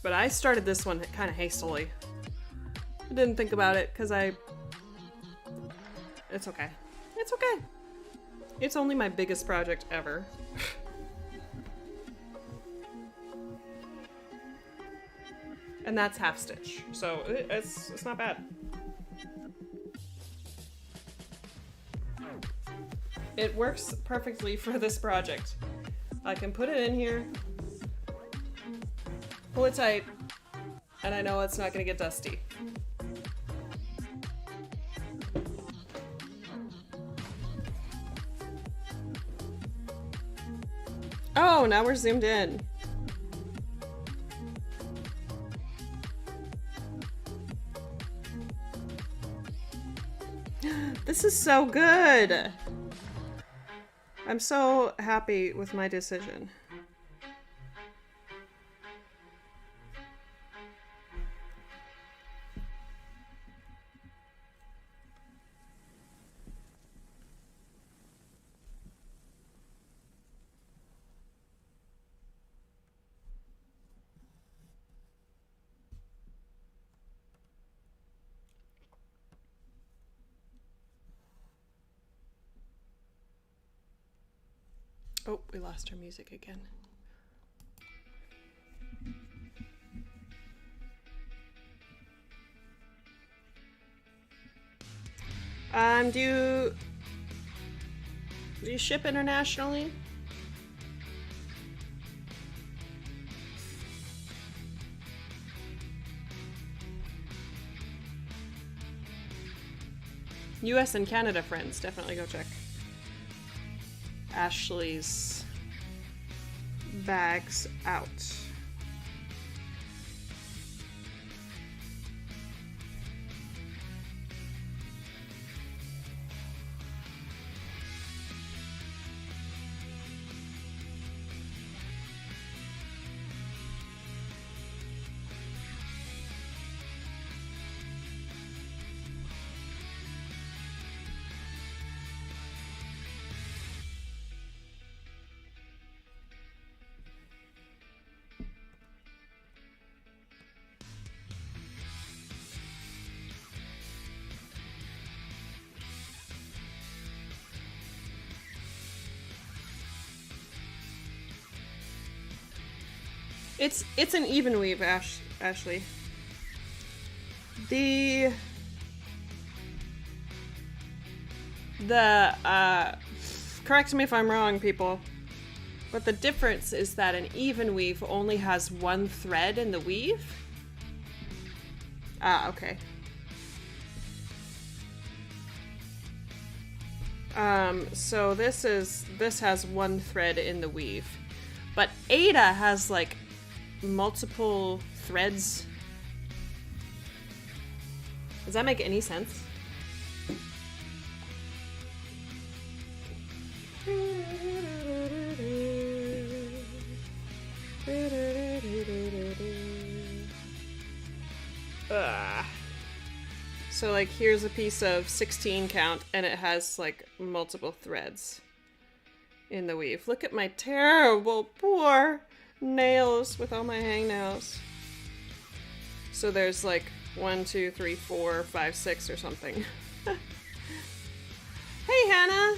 But I started this one kind of hastily. I didn't think about it because it's okay. It's okay. It's only my biggest project ever. And that's half stitch, so it's not bad. It works perfectly for this project. I can put it in here, pull it tight, and I know it's not gonna get dusty. Oh, now we're zoomed in. This is so good. I'm so happy with my decision. Oh, we lost our music again. Do you ship internationally? US and Canada friends, definitely go check Ashley's bags out. It's an even weave, Ashley. The correct me if I'm wrong, people, but the difference is that an even weave only has one thread in the weave. Ah, okay. So this has one thread in the weave, but Ada has like multiple threads. Does that make any sense? So like here's a piece of 16 count and it has like multiple threads in the weave. Look at my terrible, poor nails with all my hangnails. So there's like 1, 2, 3, 4, 5, 6 or something. Hey Hannah!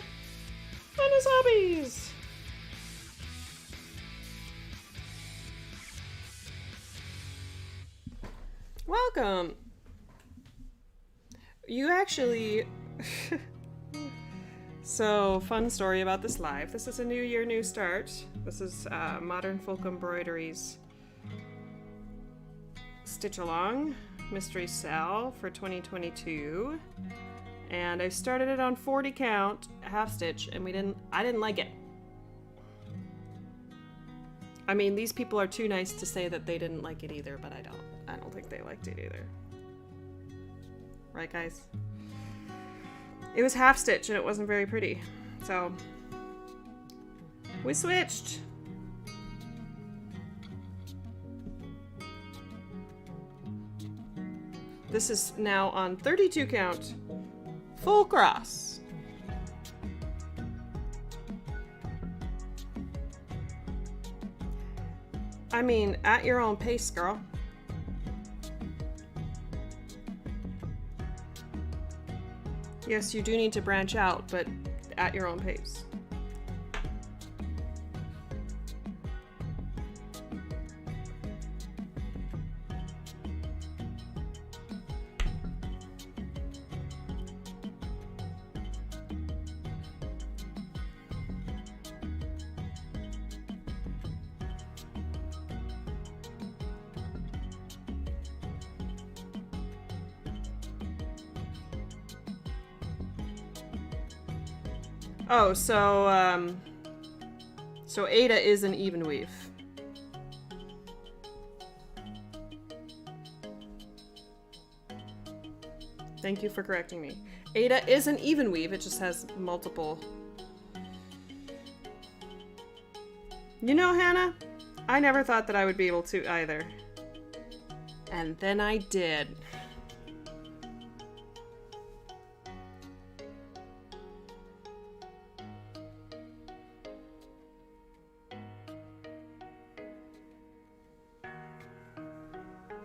Hannah's Hobbies! Welcome! You actually... So, fun story about this live. This is a new year, new start. This is Modern Folk Embroideries Stitch Along Mystery Cell for 2022. And I started it on 40 count, half stitch, and I didn't like it. I mean, these people are too nice to say that they didn't like it either, but I don't think they liked it either. Right, guys? It was half stitch and it wasn't very pretty. So we switched. This is now on 32 count, full cross. I mean, at your own pace, girl. Yes, you do need to branch out, but at your own pace. Oh, so Ada is an even weave. Thank you for correcting me. Ada is an even weave, it just has multiple. You know, Hannah, I never thought that I would be able to either. And then I did.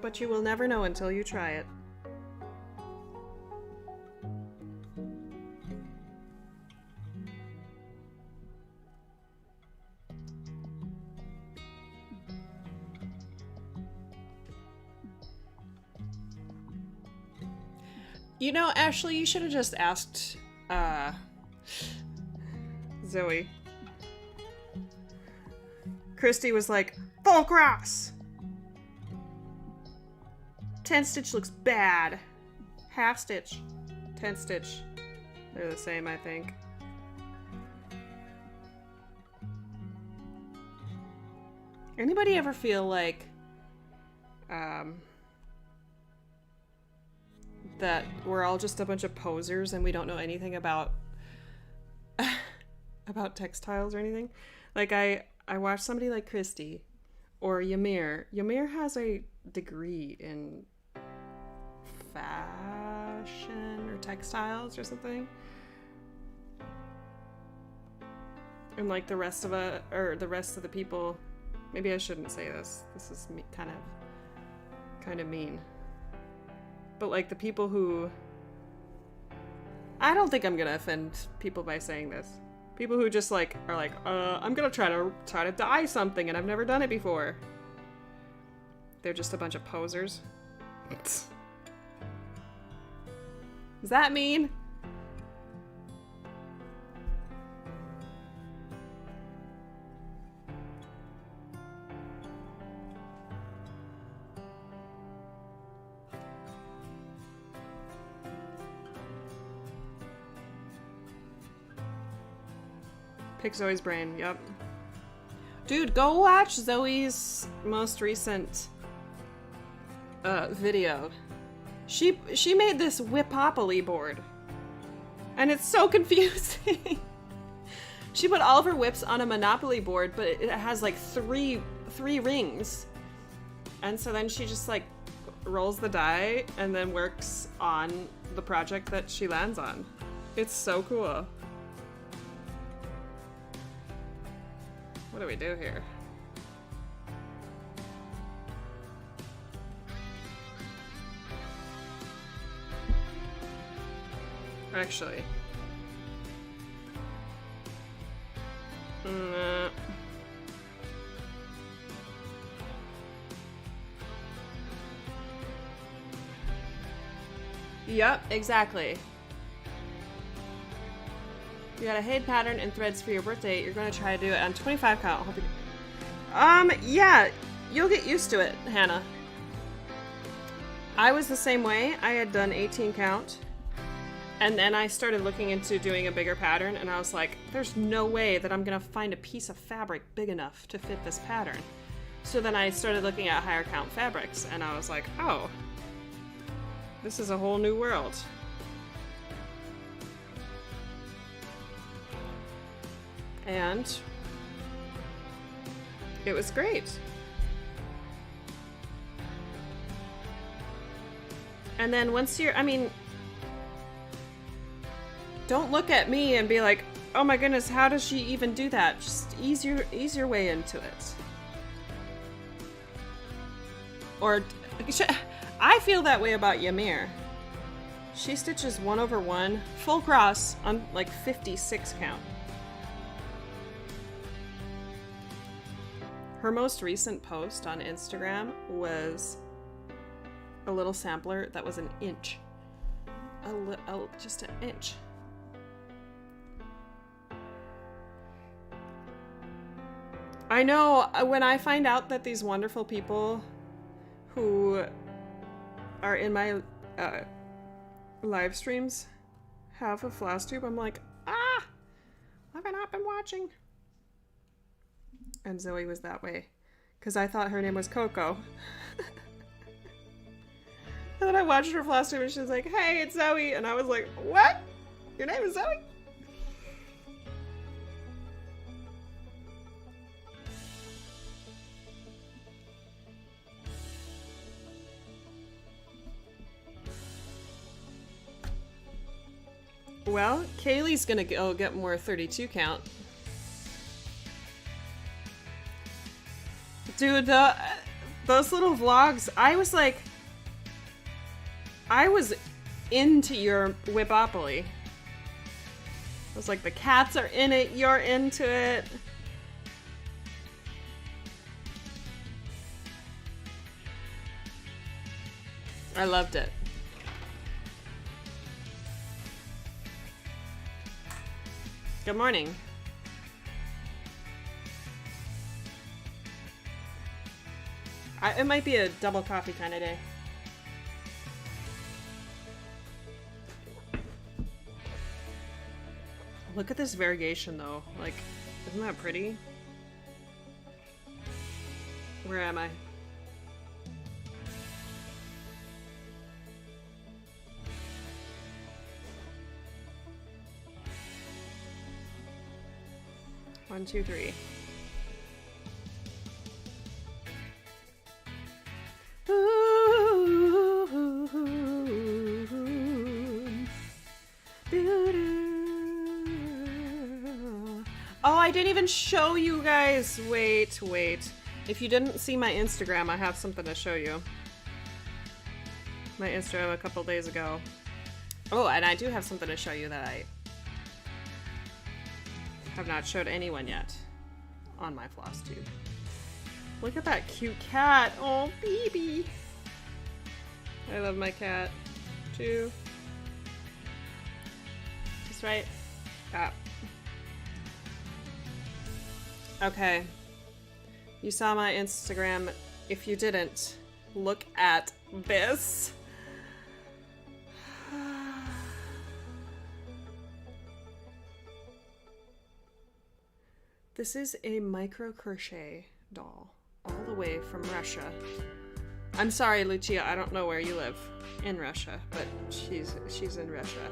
But you will never know until you try it. You know, Ashley, you should have just asked, Zoe. Christy was like, full cross! 10 stitch looks bad. Half stitch. 10 stitch. They're the same, I think. Anybody ever feel like, that we're all just a bunch of posers and we don't know anything about about textiles or anything? Like I watched somebody like Christy or Ymir. Ymir has a degree in fashion or textiles or something. And like the rest of the people, maybe I shouldn't say this. This is kind of mean. But like the people who, I don't think I'm gonna offend people by saying this. People who just like are like, I'm gonna try to dye something and I've never done it before. They're just a bunch of posers. Does that mean? Pick Zoe's brain, yep. Dude, go watch Zoe's most recent video. She made this Whipopoly board. And it's so confusing. She put all of her whips on a Monopoly board, but it has like three rings. And so then she just like rolls the die and then works on the project that she lands on. It's so cool. What do we do here? Actually. Yep, exactly. You got a Haid pattern and threads for your birthday. You're going to try to do it on 25 count. Hope you... yeah. You'll get used to it, Hannah. I was the same way. I had done 18 count. And then I started looking into doing a bigger pattern, and I was like, there's no way that I'm going to find a piece of fabric big enough to fit this pattern. So then I started looking at higher count fabrics, and I was like, oh, this is a whole new world. And it was great. And then once you're, I mean, don't look at me and be like, oh my goodness, how does she even do that? Just ease your way into it. Or, I feel that way about Ymir. She stitches 1/1, full cross on like 56 count. Her most recent post on Instagram was a little sampler that was an inch. Just an inch. I know, when I find out that these wonderful people who are in my live streams have a floss tube, I'm like, have I not been watching? And Zoe was that way, because I thought her name was Coco. And then I watched her floss tube and she was like, hey, it's Zoe. And I was like, what? Your name is Zoe? Well, Kaylee's gonna go get more 32 count. Dude, those little vlogs, I was into your Whipopoly. I was like, the cats are in it, you're into it. I loved it. Good morning. It might be a double coffee kind of day. Look at this variegation though. Like, isn't that pretty? Where am I? One, two, three. Oh, I didn't even show you guys. Wait. If you didn't see my Instagram, I have something to show you. My Instagram a couple days ago. Oh, and I do have something to show you that I have not showed anyone yet on my floss tube. Look at that cute cat. Oh, baby. I love my cat too. Just right. Ah. Okay. You saw my Instagram. If you didn't, look at this. This is a micro crochet doll, all the way from Russia. I'm sorry, Lucia, I don't know where you live in Russia, but she's in Russia.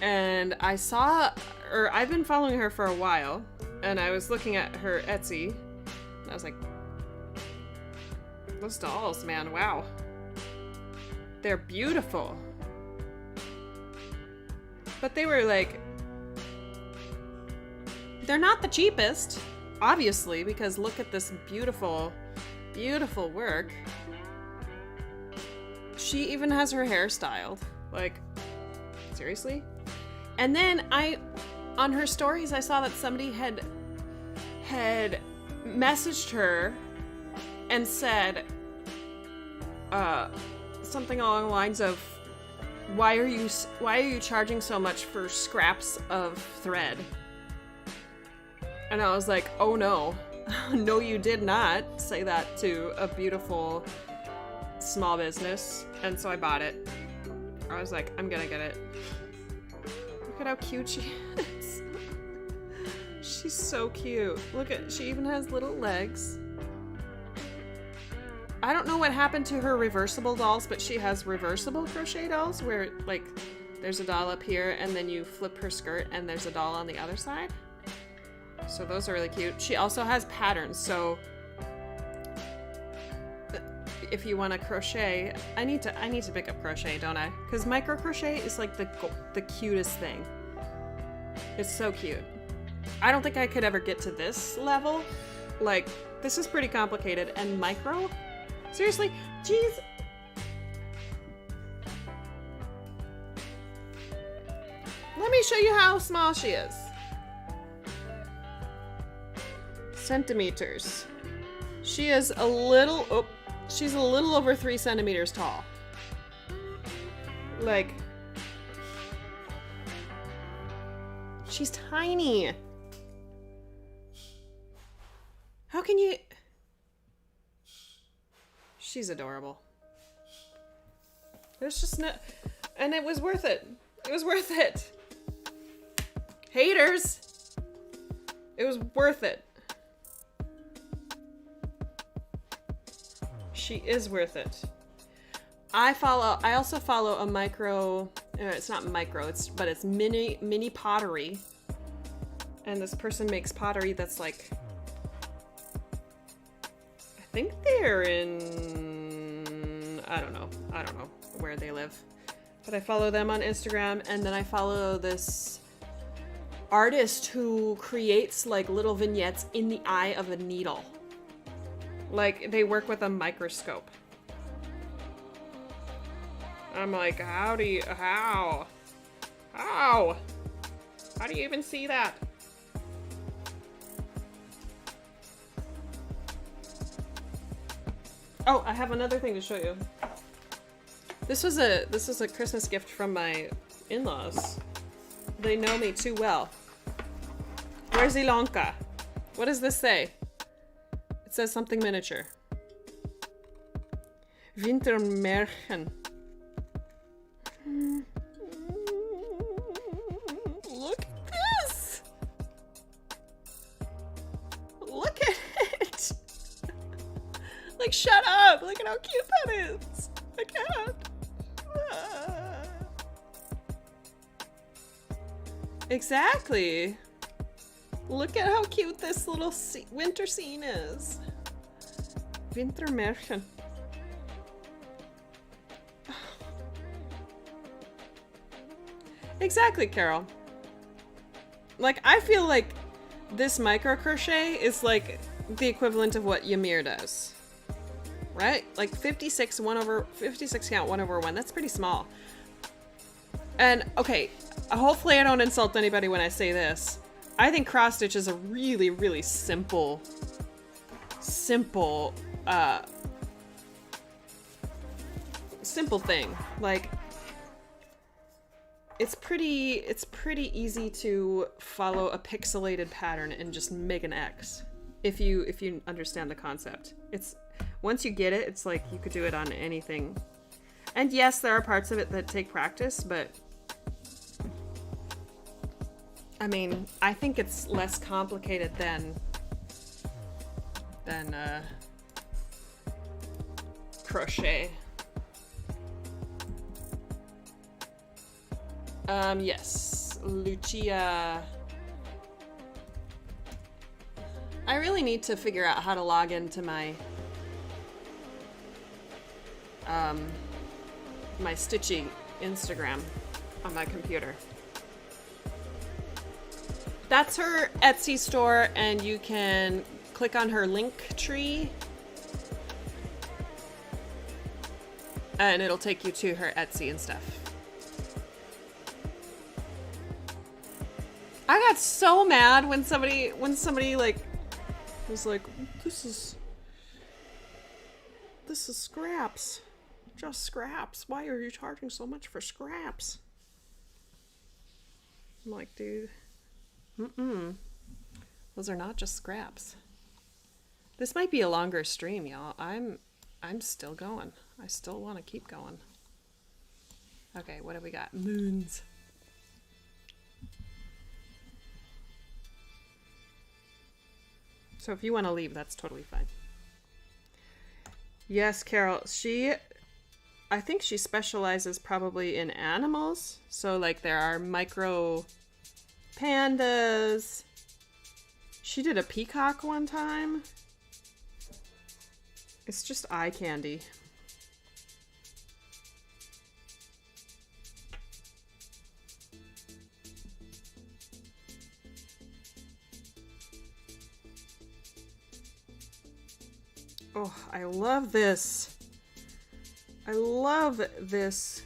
And I saw, or I've been following her for a while, and I was looking at her Etsy, and I was like, those dolls, man, wow. They're beautiful. But they were like, they're not the cheapest, obviously, because look at this beautiful, beautiful work. She even has her hair styled. Like, seriously? And then on her stories, I saw that somebody had messaged her and said something along the lines of, why are you charging so much for scraps of thread? And I was like, oh no. No, you did not say that to a beautiful small business. And so I bought it. I was like, I'm gonna get it. Look at how cute she is. She's so cute. Look at, she even has little legs. I don't know what happened to her reversible dolls, but she has reversible crochet dolls where, like, there's a doll up here and then you flip her skirt and there's a doll on the other side. So those are really cute. She also has patterns, so if you want to crochet, I need to pick up crochet, don't I? Because micro crochet is like the cutest thing. It's so cute. I don't think I could ever get to this level. Like, this is pretty complicated. And micro? Seriously? Jeez. Let me show you how small she is. Centimeters. She is a little, she's a little over 3 centimeters tall. Like, she's tiny. How can you? She's adorable. There's just no, and it was worth it. It was worth it. Haters. It was worth it. She is worth it. I also follow a micro, it's not micro, but it's mini pottery. And this person makes pottery that's like, I think they're in, I don't know where they live. But I follow them on Instagram, and then I follow this artist who creates like little vignettes in the eye of a needle. Like they work with a microscope. I'm like, how do you even see that? Oh, I have another thing to show you. This was a Christmas gift from my in-laws. They know me too well. Where's Ilonka? What does this say? It says something miniature. Wintermärchen. Look at this! Look at it! Like, shut up! Look at how cute that is! I can't. Exactly. Look at how cute this little winter scene is. Wintermärchen. Exactly, Carol. Like, I feel like this micro crochet is like the equivalent of what Ymir does. Right? Like 56 count 1/1. That's pretty small. And okay, hopefully I don't insult anybody when I say this. I think cross stitch is a really, really simple thing. Like it's pretty easy to follow a pixelated pattern and just make an X if you understand the concept. It's once you get it, it's like you could do it on anything. And yes, there are parts of it that take practice, but I mean, I think it's less complicated than crochet. Yes, Lucia. I really need to figure out how to log into my my stitching Instagram on my computer. That's her Etsy store, and you can click on her link tree and it'll take you to her Etsy and stuff. I got so mad when somebody like was like, this is scraps. Just scraps. Why are you charging so much for scraps? I'm like, dude, those are not just scraps. This might be a longer stream, y'all. I'm still going. I still want to keep going. Okay, what have we got? Moons. So if you want to leave, that's totally fine. Yes, Carol. I think she specializes probably in animals. So like there are micro pandas. She did a peacock one time. It's just eye candy. Oh, I love this. I love this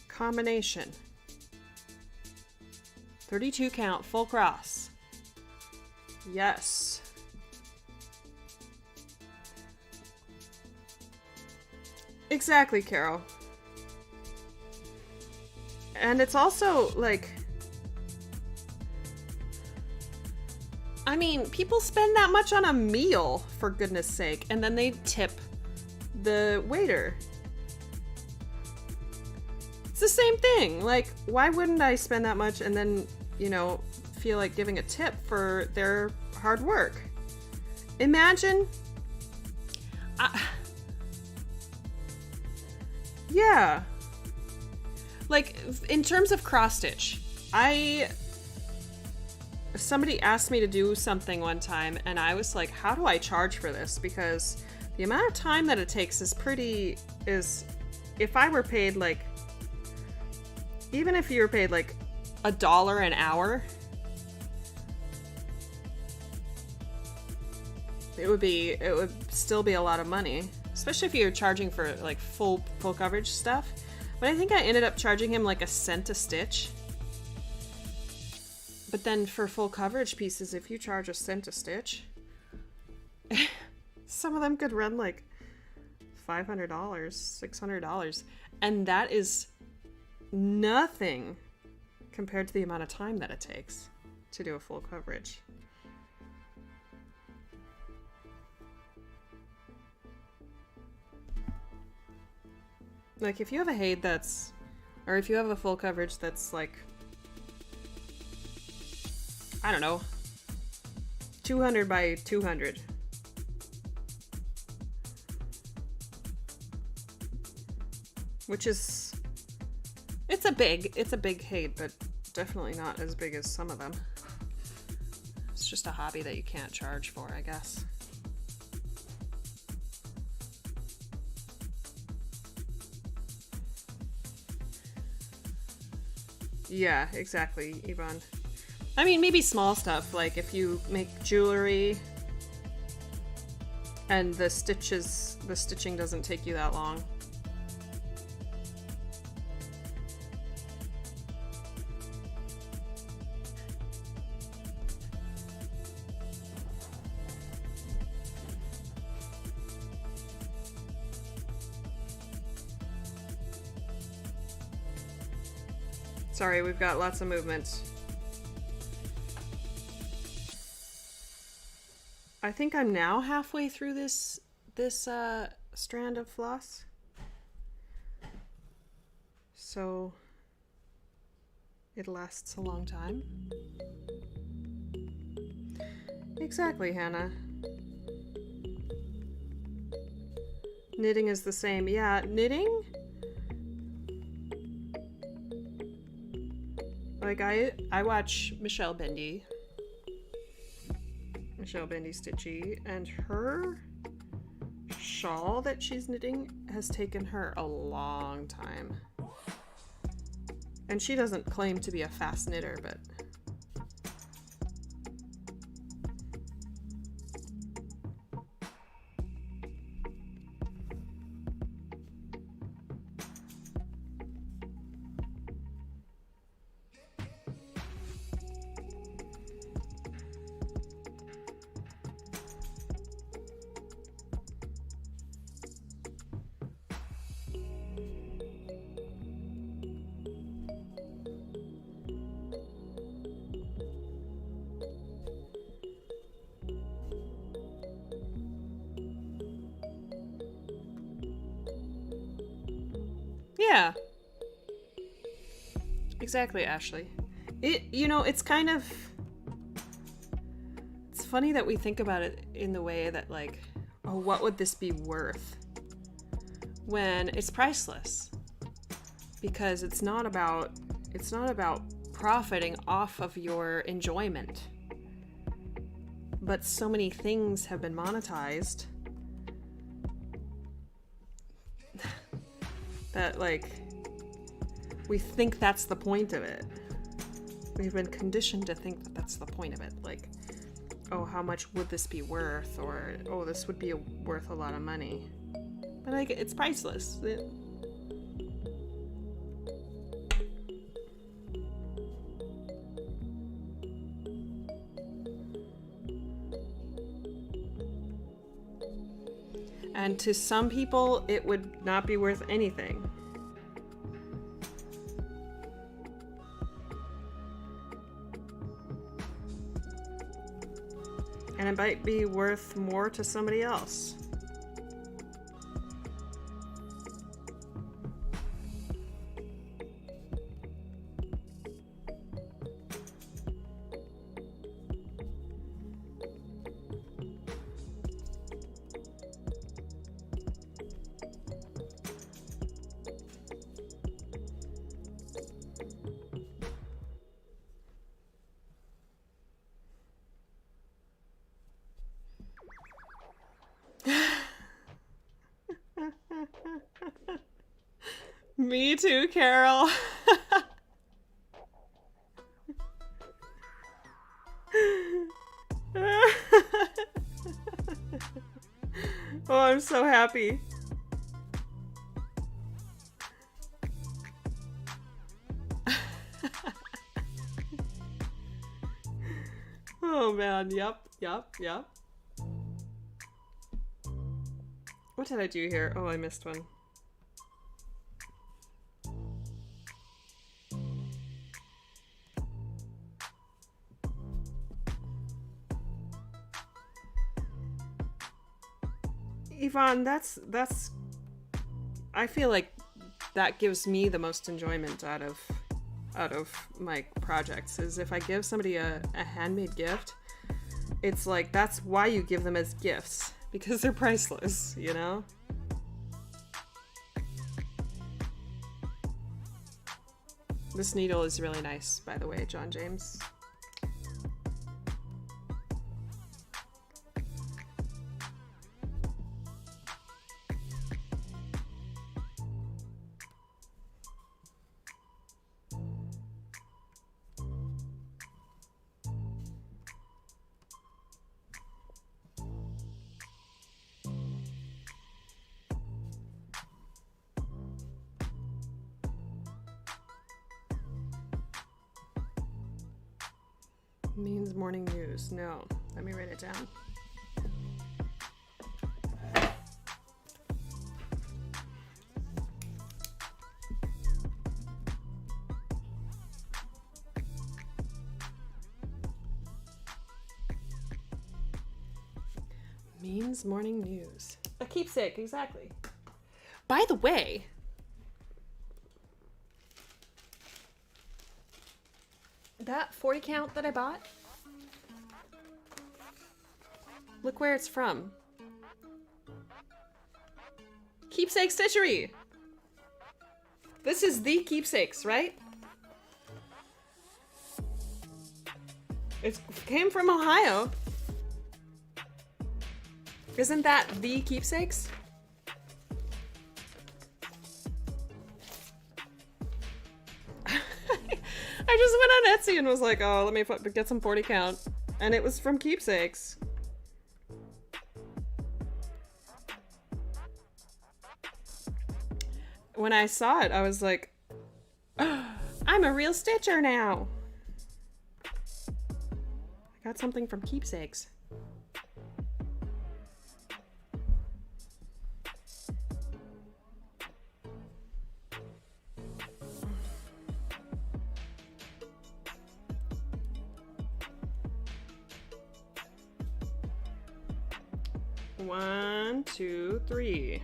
combination. 32 count, full cross. Yes. Exactly, Carol. And it's also like, I mean, people spend that much on a meal, for goodness sake, and then they tip the waiter. It's the same thing. Like, why wouldn't I spend that much and then, you know, feel like giving a tip for their hard work? Yeah. Like, in terms of cross stitch, somebody asked me to do something one time, and I was like, how do I charge for this? Because the amount of time that it takes is if I were paid like, even if you were paid like $1 an hour, it would still be a lot of money, especially if you're charging for like full coverage stuff. But I think I ended up charging him like $0.01 a stitch. But then for full coverage pieces, if you charge $0.01 a stitch, some of them could run like $500, $600, and that is nothing compared to the amount of time that it takes to do a full coverage. Like, if you have a HAID or if you have a full coverage that's like, I don't know, 200 by 200. Which is, it's a big HAID, but definitely not as big as some of them. It's just a hobby that you can't charge for, I guess. Yeah, exactly, Yvonne. I mean, maybe small stuff, like if you make jewelry and the stitching doesn't take you that long. Sorry, we've got lots of movement. I think I'm now halfway through this strand of floss. So it lasts a long time. Exactly, Hannah. Knitting is the same. Yeah, knitting? Like, I watch Michelle Bendy Stitchy, and her shawl that she's knitting has taken her a long time. And she doesn't claim to be a fast knitter, but yeah. Exactly, Ashley. It's kind of, it's funny that we think about it in the way that, like, oh, what would this be worth? When it's priceless. Because it's not about profiting off of your enjoyment. But so many things have been monetized that, like, we think that's the point of it. We've been conditioned to think that that's the point of it. Like, oh, how much would this be worth? Or, oh, this would be worth a lot of money. But, like, it's priceless. And to some people, it would not be worth anything. And it might be worth more to somebody else. Me too, Carol. Oh, I'm so happy. Oh man, yep. What did I do here? Oh, I missed one. Yvonne, that's I feel like that gives me the most enjoyment out of my projects, is if I give somebody a handmade gift, it's like that's why you give them as gifts, because they're priceless, you know? This needle is really nice, by the way, John James. Means morning news. No. Let me write it down. Means morning news. A keepsake, exactly. By the way, that 40 count that I bought, look where it's from. Keepsake Stitchery! This is the Keepsakes, right? It came from Ohio. Isn't that the Keepsakes? I just went on Etsy and was like, oh, let me get some 40 count. And it was from Keepsakes. When I saw it, I was like, oh, I'm a real stitcher now. I got something from Keepsakes. One, two, three.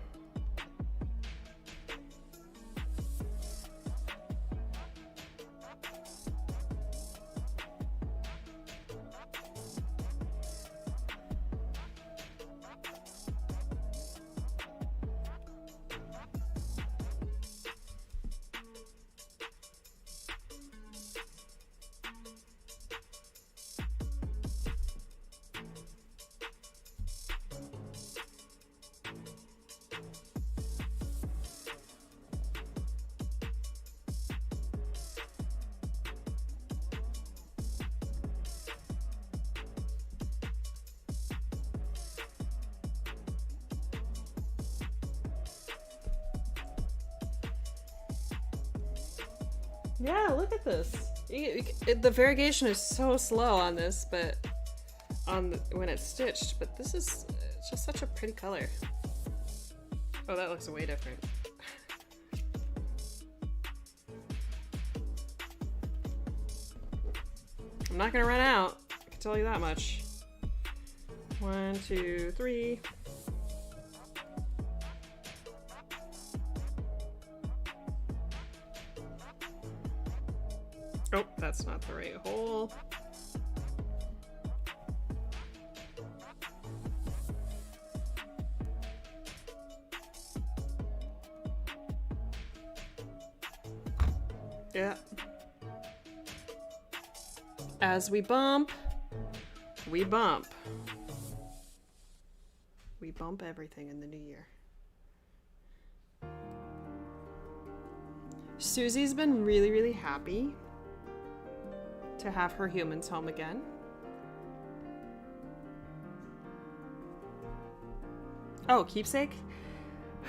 Yeah, look at this. The variegation is so slow on this, but when it's stitched, but this is just such a pretty color. Oh, that looks way different. I'm not gonna run out, I can tell you that much. One, two, three. Oh, that's not the right hole. Yeah. As we bump, we bump. We bump everything in the new year. Susie's been really, really happy to have her humans home again. Oh, keepsake?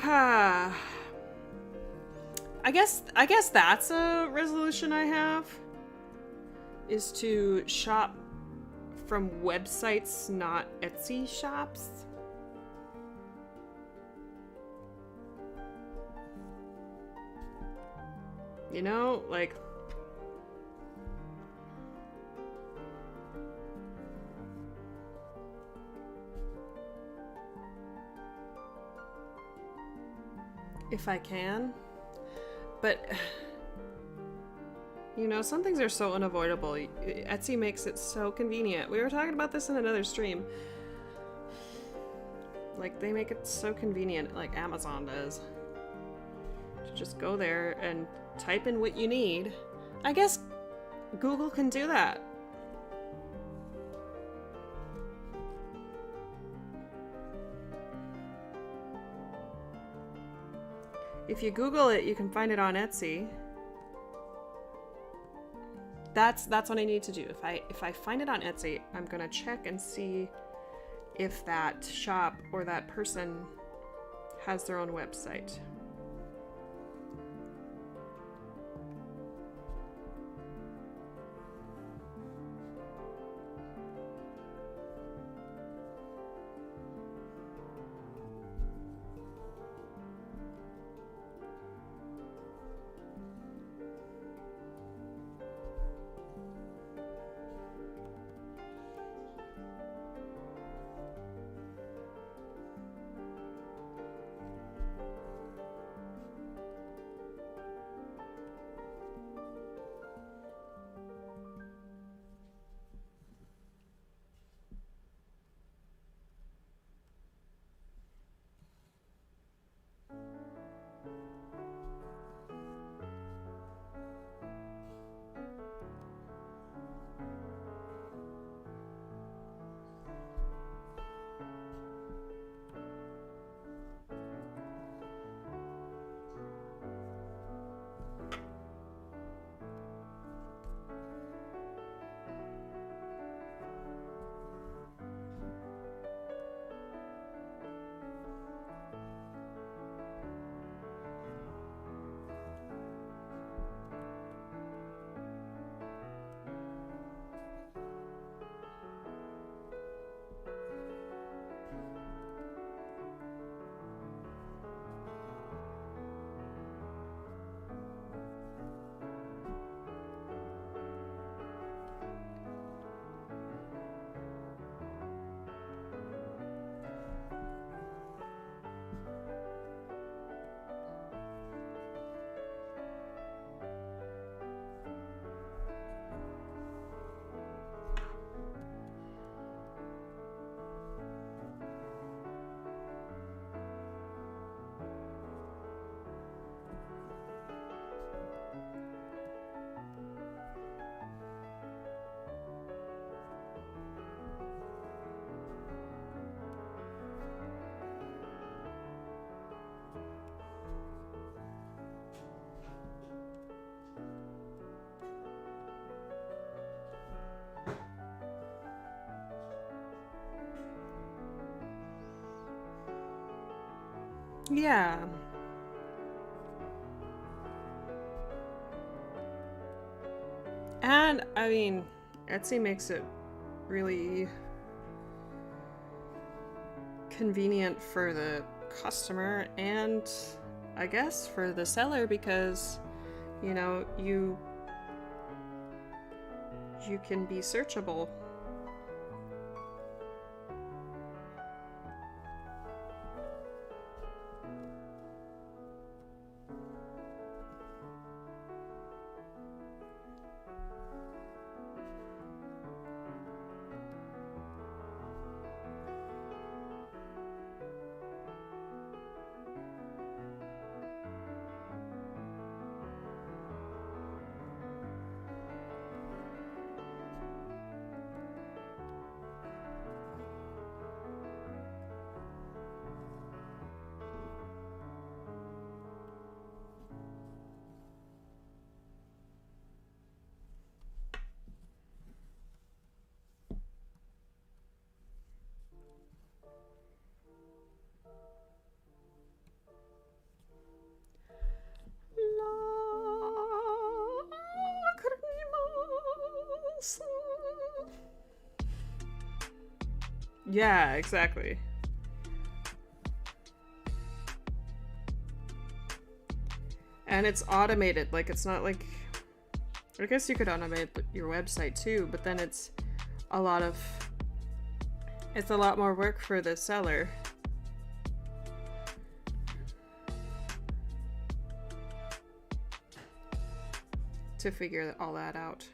I guess that's a resolution I have, is to shop from websites, not Etsy shops. You know, like, if I can. But, you know, some things are so unavoidable. Etsy makes it so convenient. We were talking about this in another stream. Like, they make it so convenient, like Amazon does. To just go there and type in what you need. I guess Google can do that. If you Google it, you can find it on Etsy. That's what I need to do. If I find it on Etsy, I'm gonna check and see if that shop or that person has their own website. Yeah. And, I mean, Etsy makes it really convenient for the customer and, I guess, for the seller because, you know, you can be searchable. Yeah, exactly. And it's automated. Like, it's not like... I guess you could automate your website too, but then it's a lot of... It's a lot more work for the seller. To figure all that out.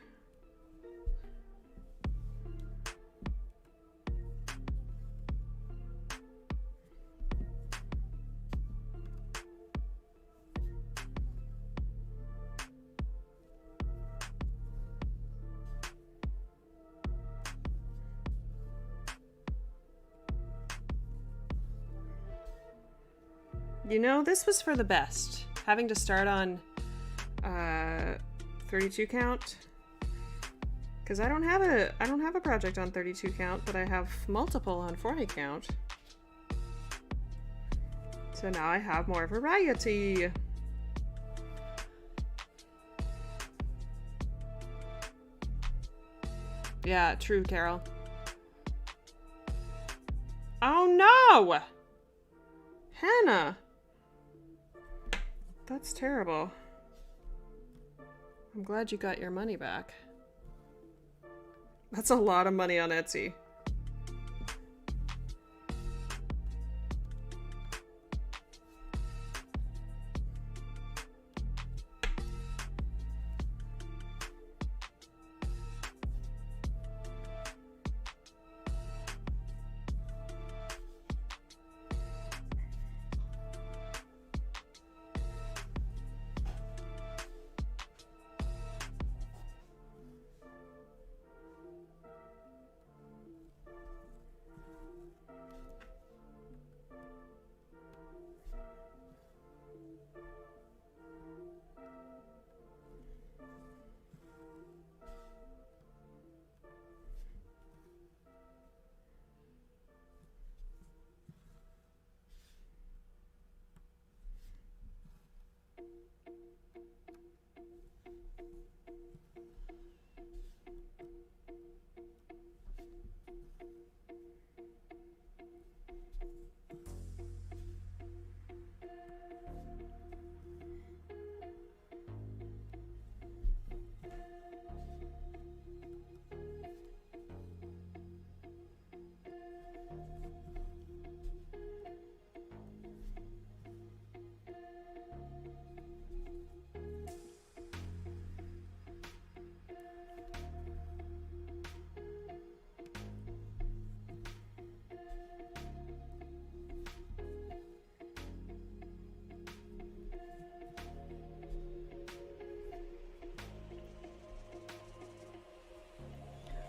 You know, this was for the best. Having to start on 32 count, because I don't have a project on 32 count, but I have multiple on 40 count. So now I have more variety. Yeah, true, Carol. Oh no! Hannah! That's terrible. I'm glad you got your money back. That's a lot of money on Etsy.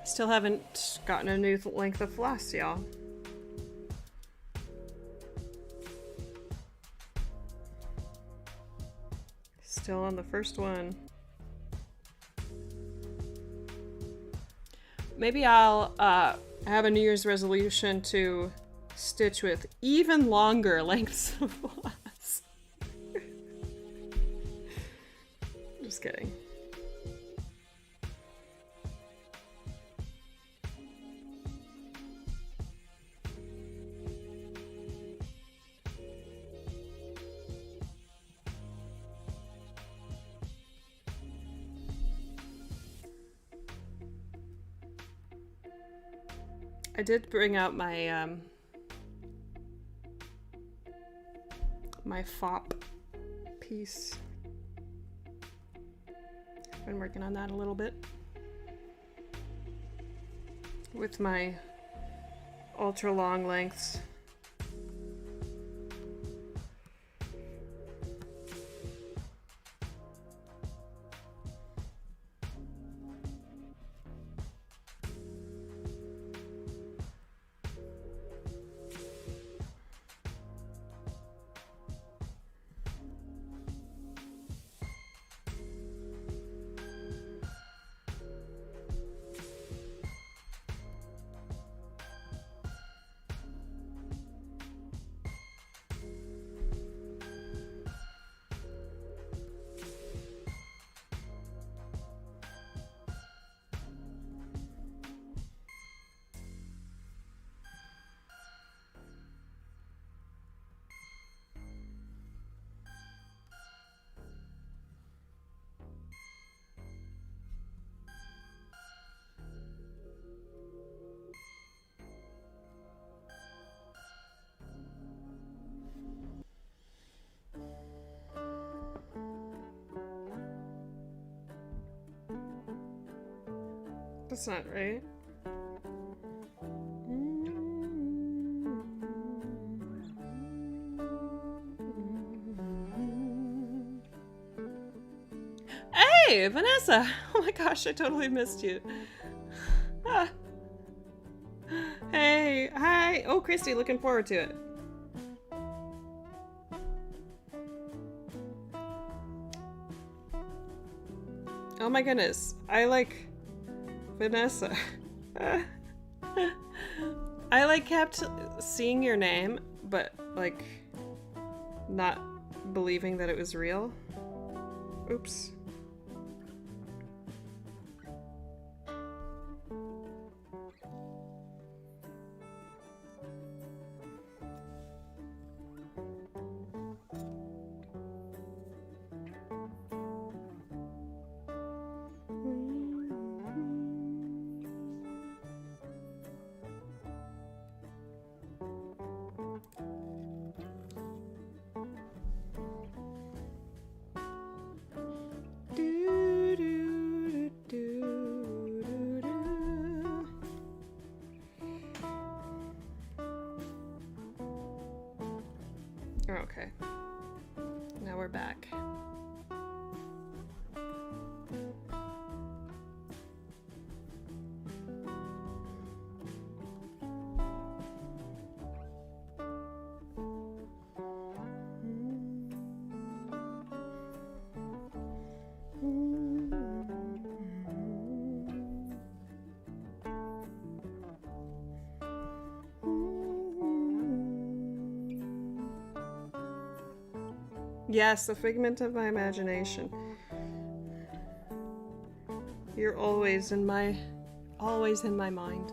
Still haven't gotten a new length of floss, y'all. Still on the first one. Maybe I'll have a New Year's resolution to stitch with even longer lengths of floss. Just kidding. I did bring out my my fop piece. Been working on that a little bit with my ultra long lengths. That's not right. Hey, Vanessa! Oh my gosh, I totally missed you. Hey, hi. Oh, Christy, looking forward to it. Oh my goodness, I like Vanessa. I like kept seeing your name, but like not believing that it was real. Oops. Okay. Now we're back. Yes, a figment of my imagination. You're always in my mind.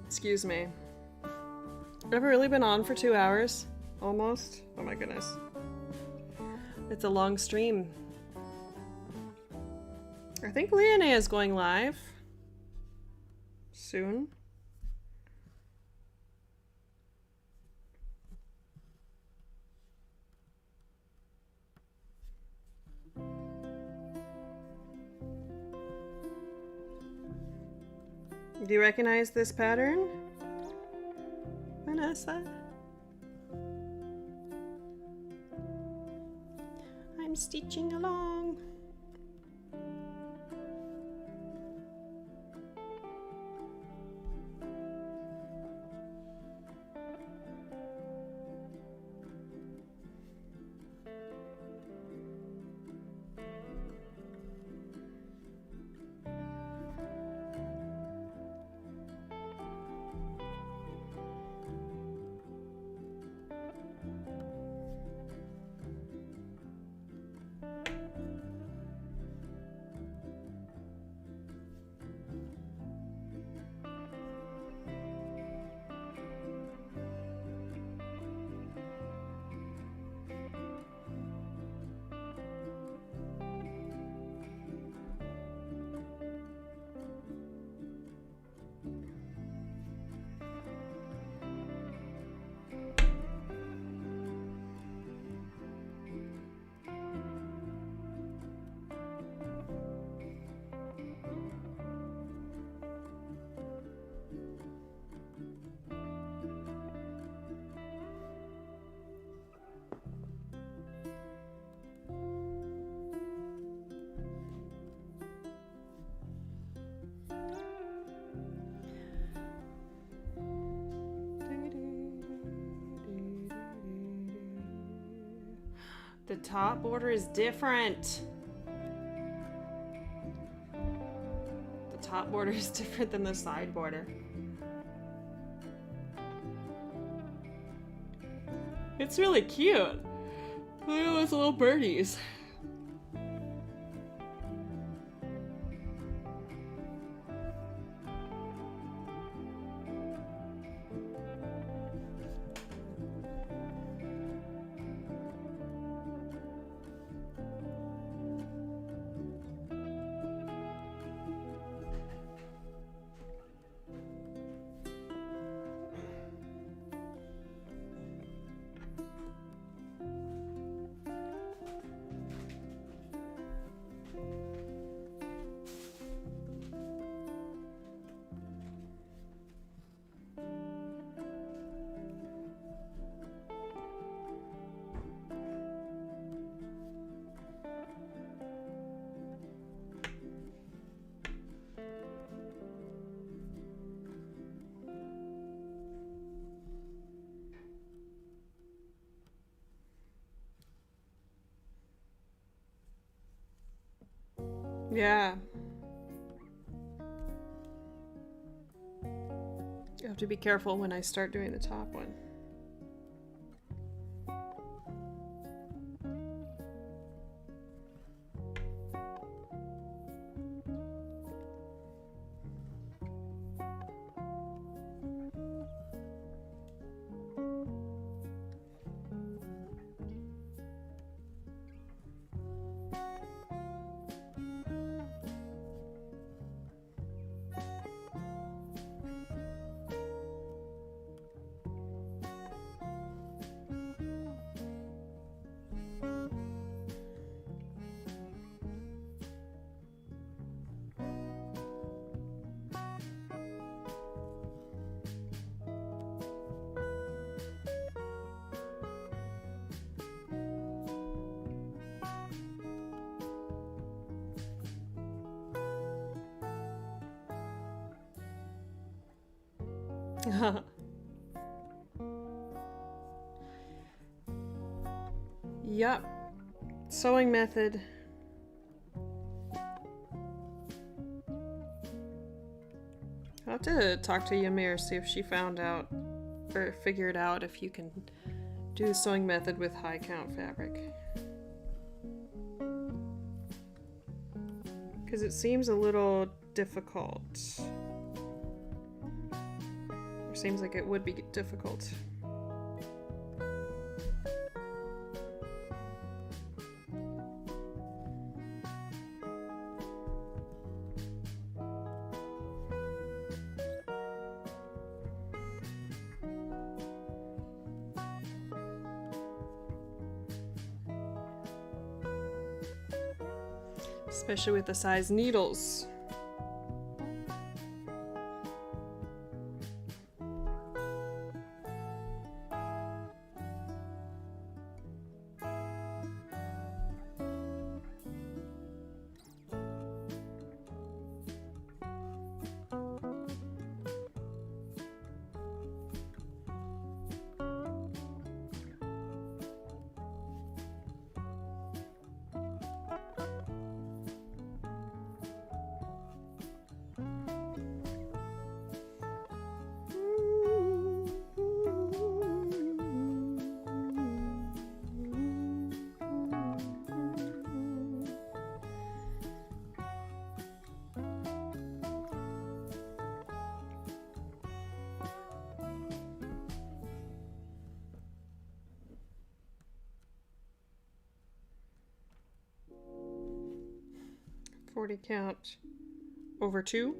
Excuse me. Have I really been on for 2 hours? Almost? Oh my goodness. It's a long stream. I think Leonie is going live soon. Do you recognize this pattern, Vanessa? I'm stitching along. The top border is different. The top border is different than the side border. It's really cute. Look at those little birdies. Yeah. You have to be careful when I start doing the top one. Yup. Sewing method. I'll have to talk to Ymir, see if she found out or figured out if you can do the sewing method with high count fabric. Because it seems a little difficult. Or seems like it would be difficult. Especially with the size needles. .40 count over 2.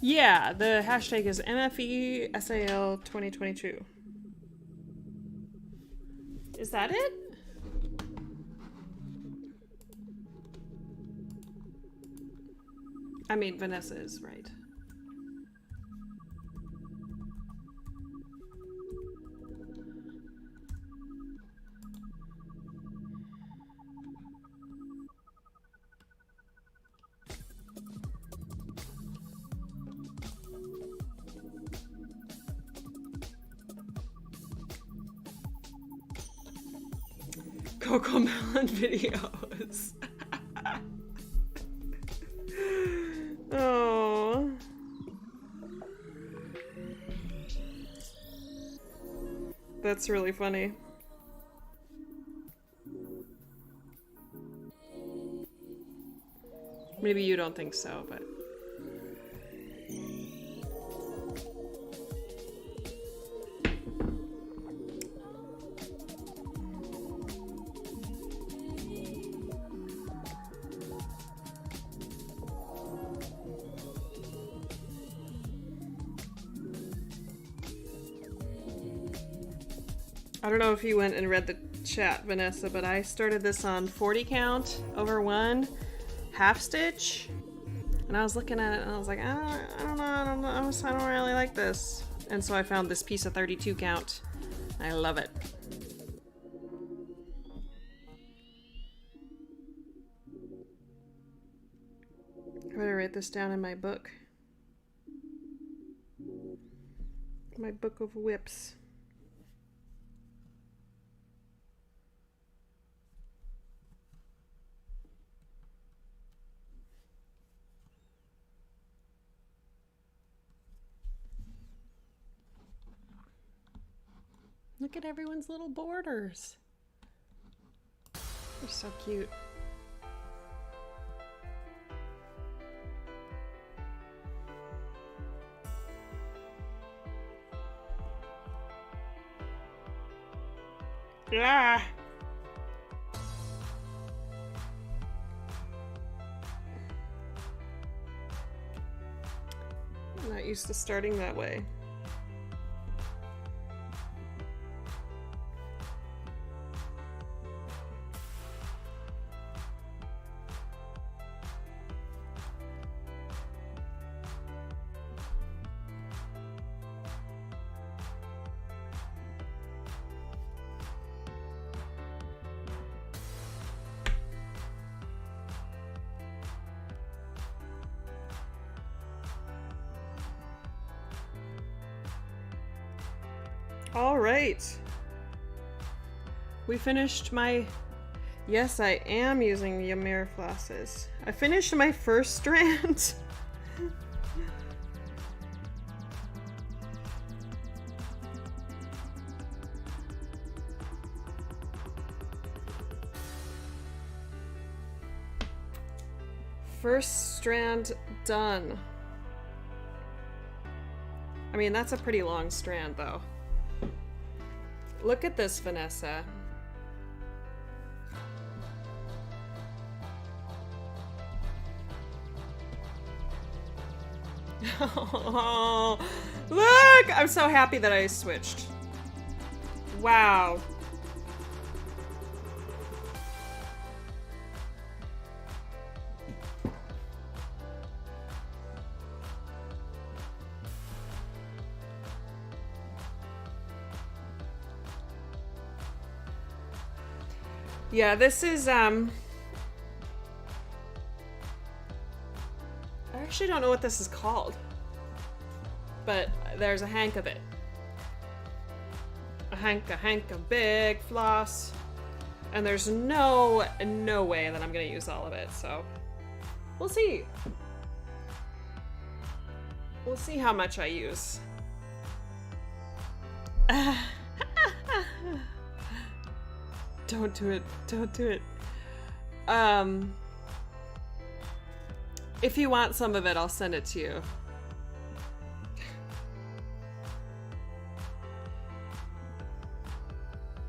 Yeah, the hashtag is MFESAL 2022. Is that it? I mean, Vanessa is right. CoComelon videos. Oh. That's really funny. Maybe you don't think so, but... I don't know if you went and read the chat, Vanessa, but I started this on 40 count over 1 half stitch, and I was looking at it and I was like, I don't really like this, and so I found this piece of 32 count. I love it. I better write this down in my book. My book of whips. Look at everyone's little borders. They're so cute. Yeah. I'm not used to starting that way. All right. We finished my... Yes, I am using the Yamir flosses. I finished my first strand. First strand done. I mean, that's a pretty long strand, though. Look at this, Vanessa. Oh, look! I'm so happy that I switched. Wow. Yeah, this is, I actually don't know what this is called, but there's a hank of it. A hank of big floss, and there's no way that I'm gonna use all of it, so we'll see. We'll see how much I use. Don't do it. Don't do it. If you want some of it, I'll send it to you.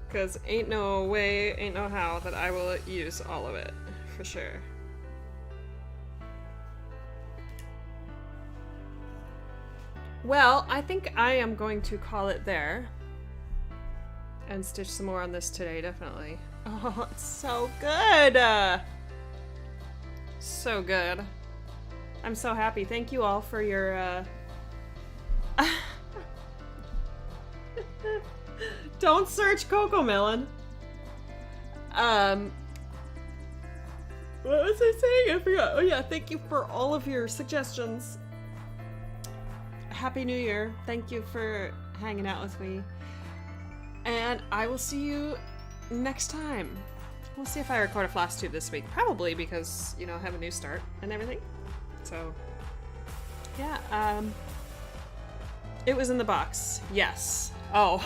Because ain't no way, ain't no how that I will use all of it, for sure. Well, I think I am going to call it there. And stitch some more on this today, definitely. Oh, it's so good! So good. I'm so happy. Thank you all for your, Don't search CoComelon! What was I saying? I forgot. Oh yeah, thank you for all of your suggestions. Happy New Year. Thank you for hanging out with me. And I will see you next time. We'll see if I record a floss tube this week. Probably because, you know, I have a new start and everything. So, yeah, it was in the box. Yes. Oh.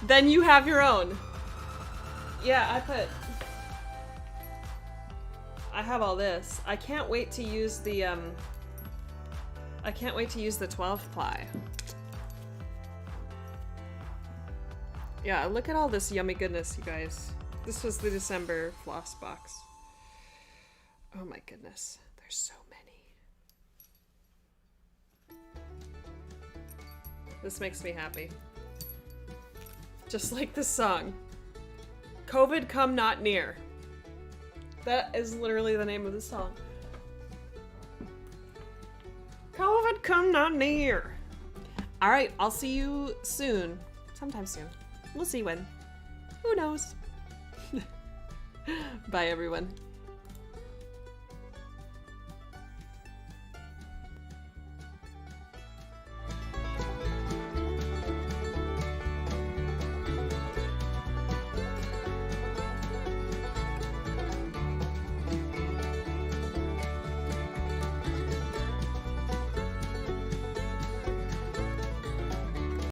Then you have your own. Yeah, I have all this. I can't wait to use the, 12 ply. Yeah, look at all this yummy goodness, you guys. This was the December floss box. Oh my goodness. There's so many. This makes me happy. Just like this song. COVID come not near. That is literally the name of the song. COVID come not near. Alright, I'll see you soon. Sometime soon. We'll see when. Who knows? Bye, everyone.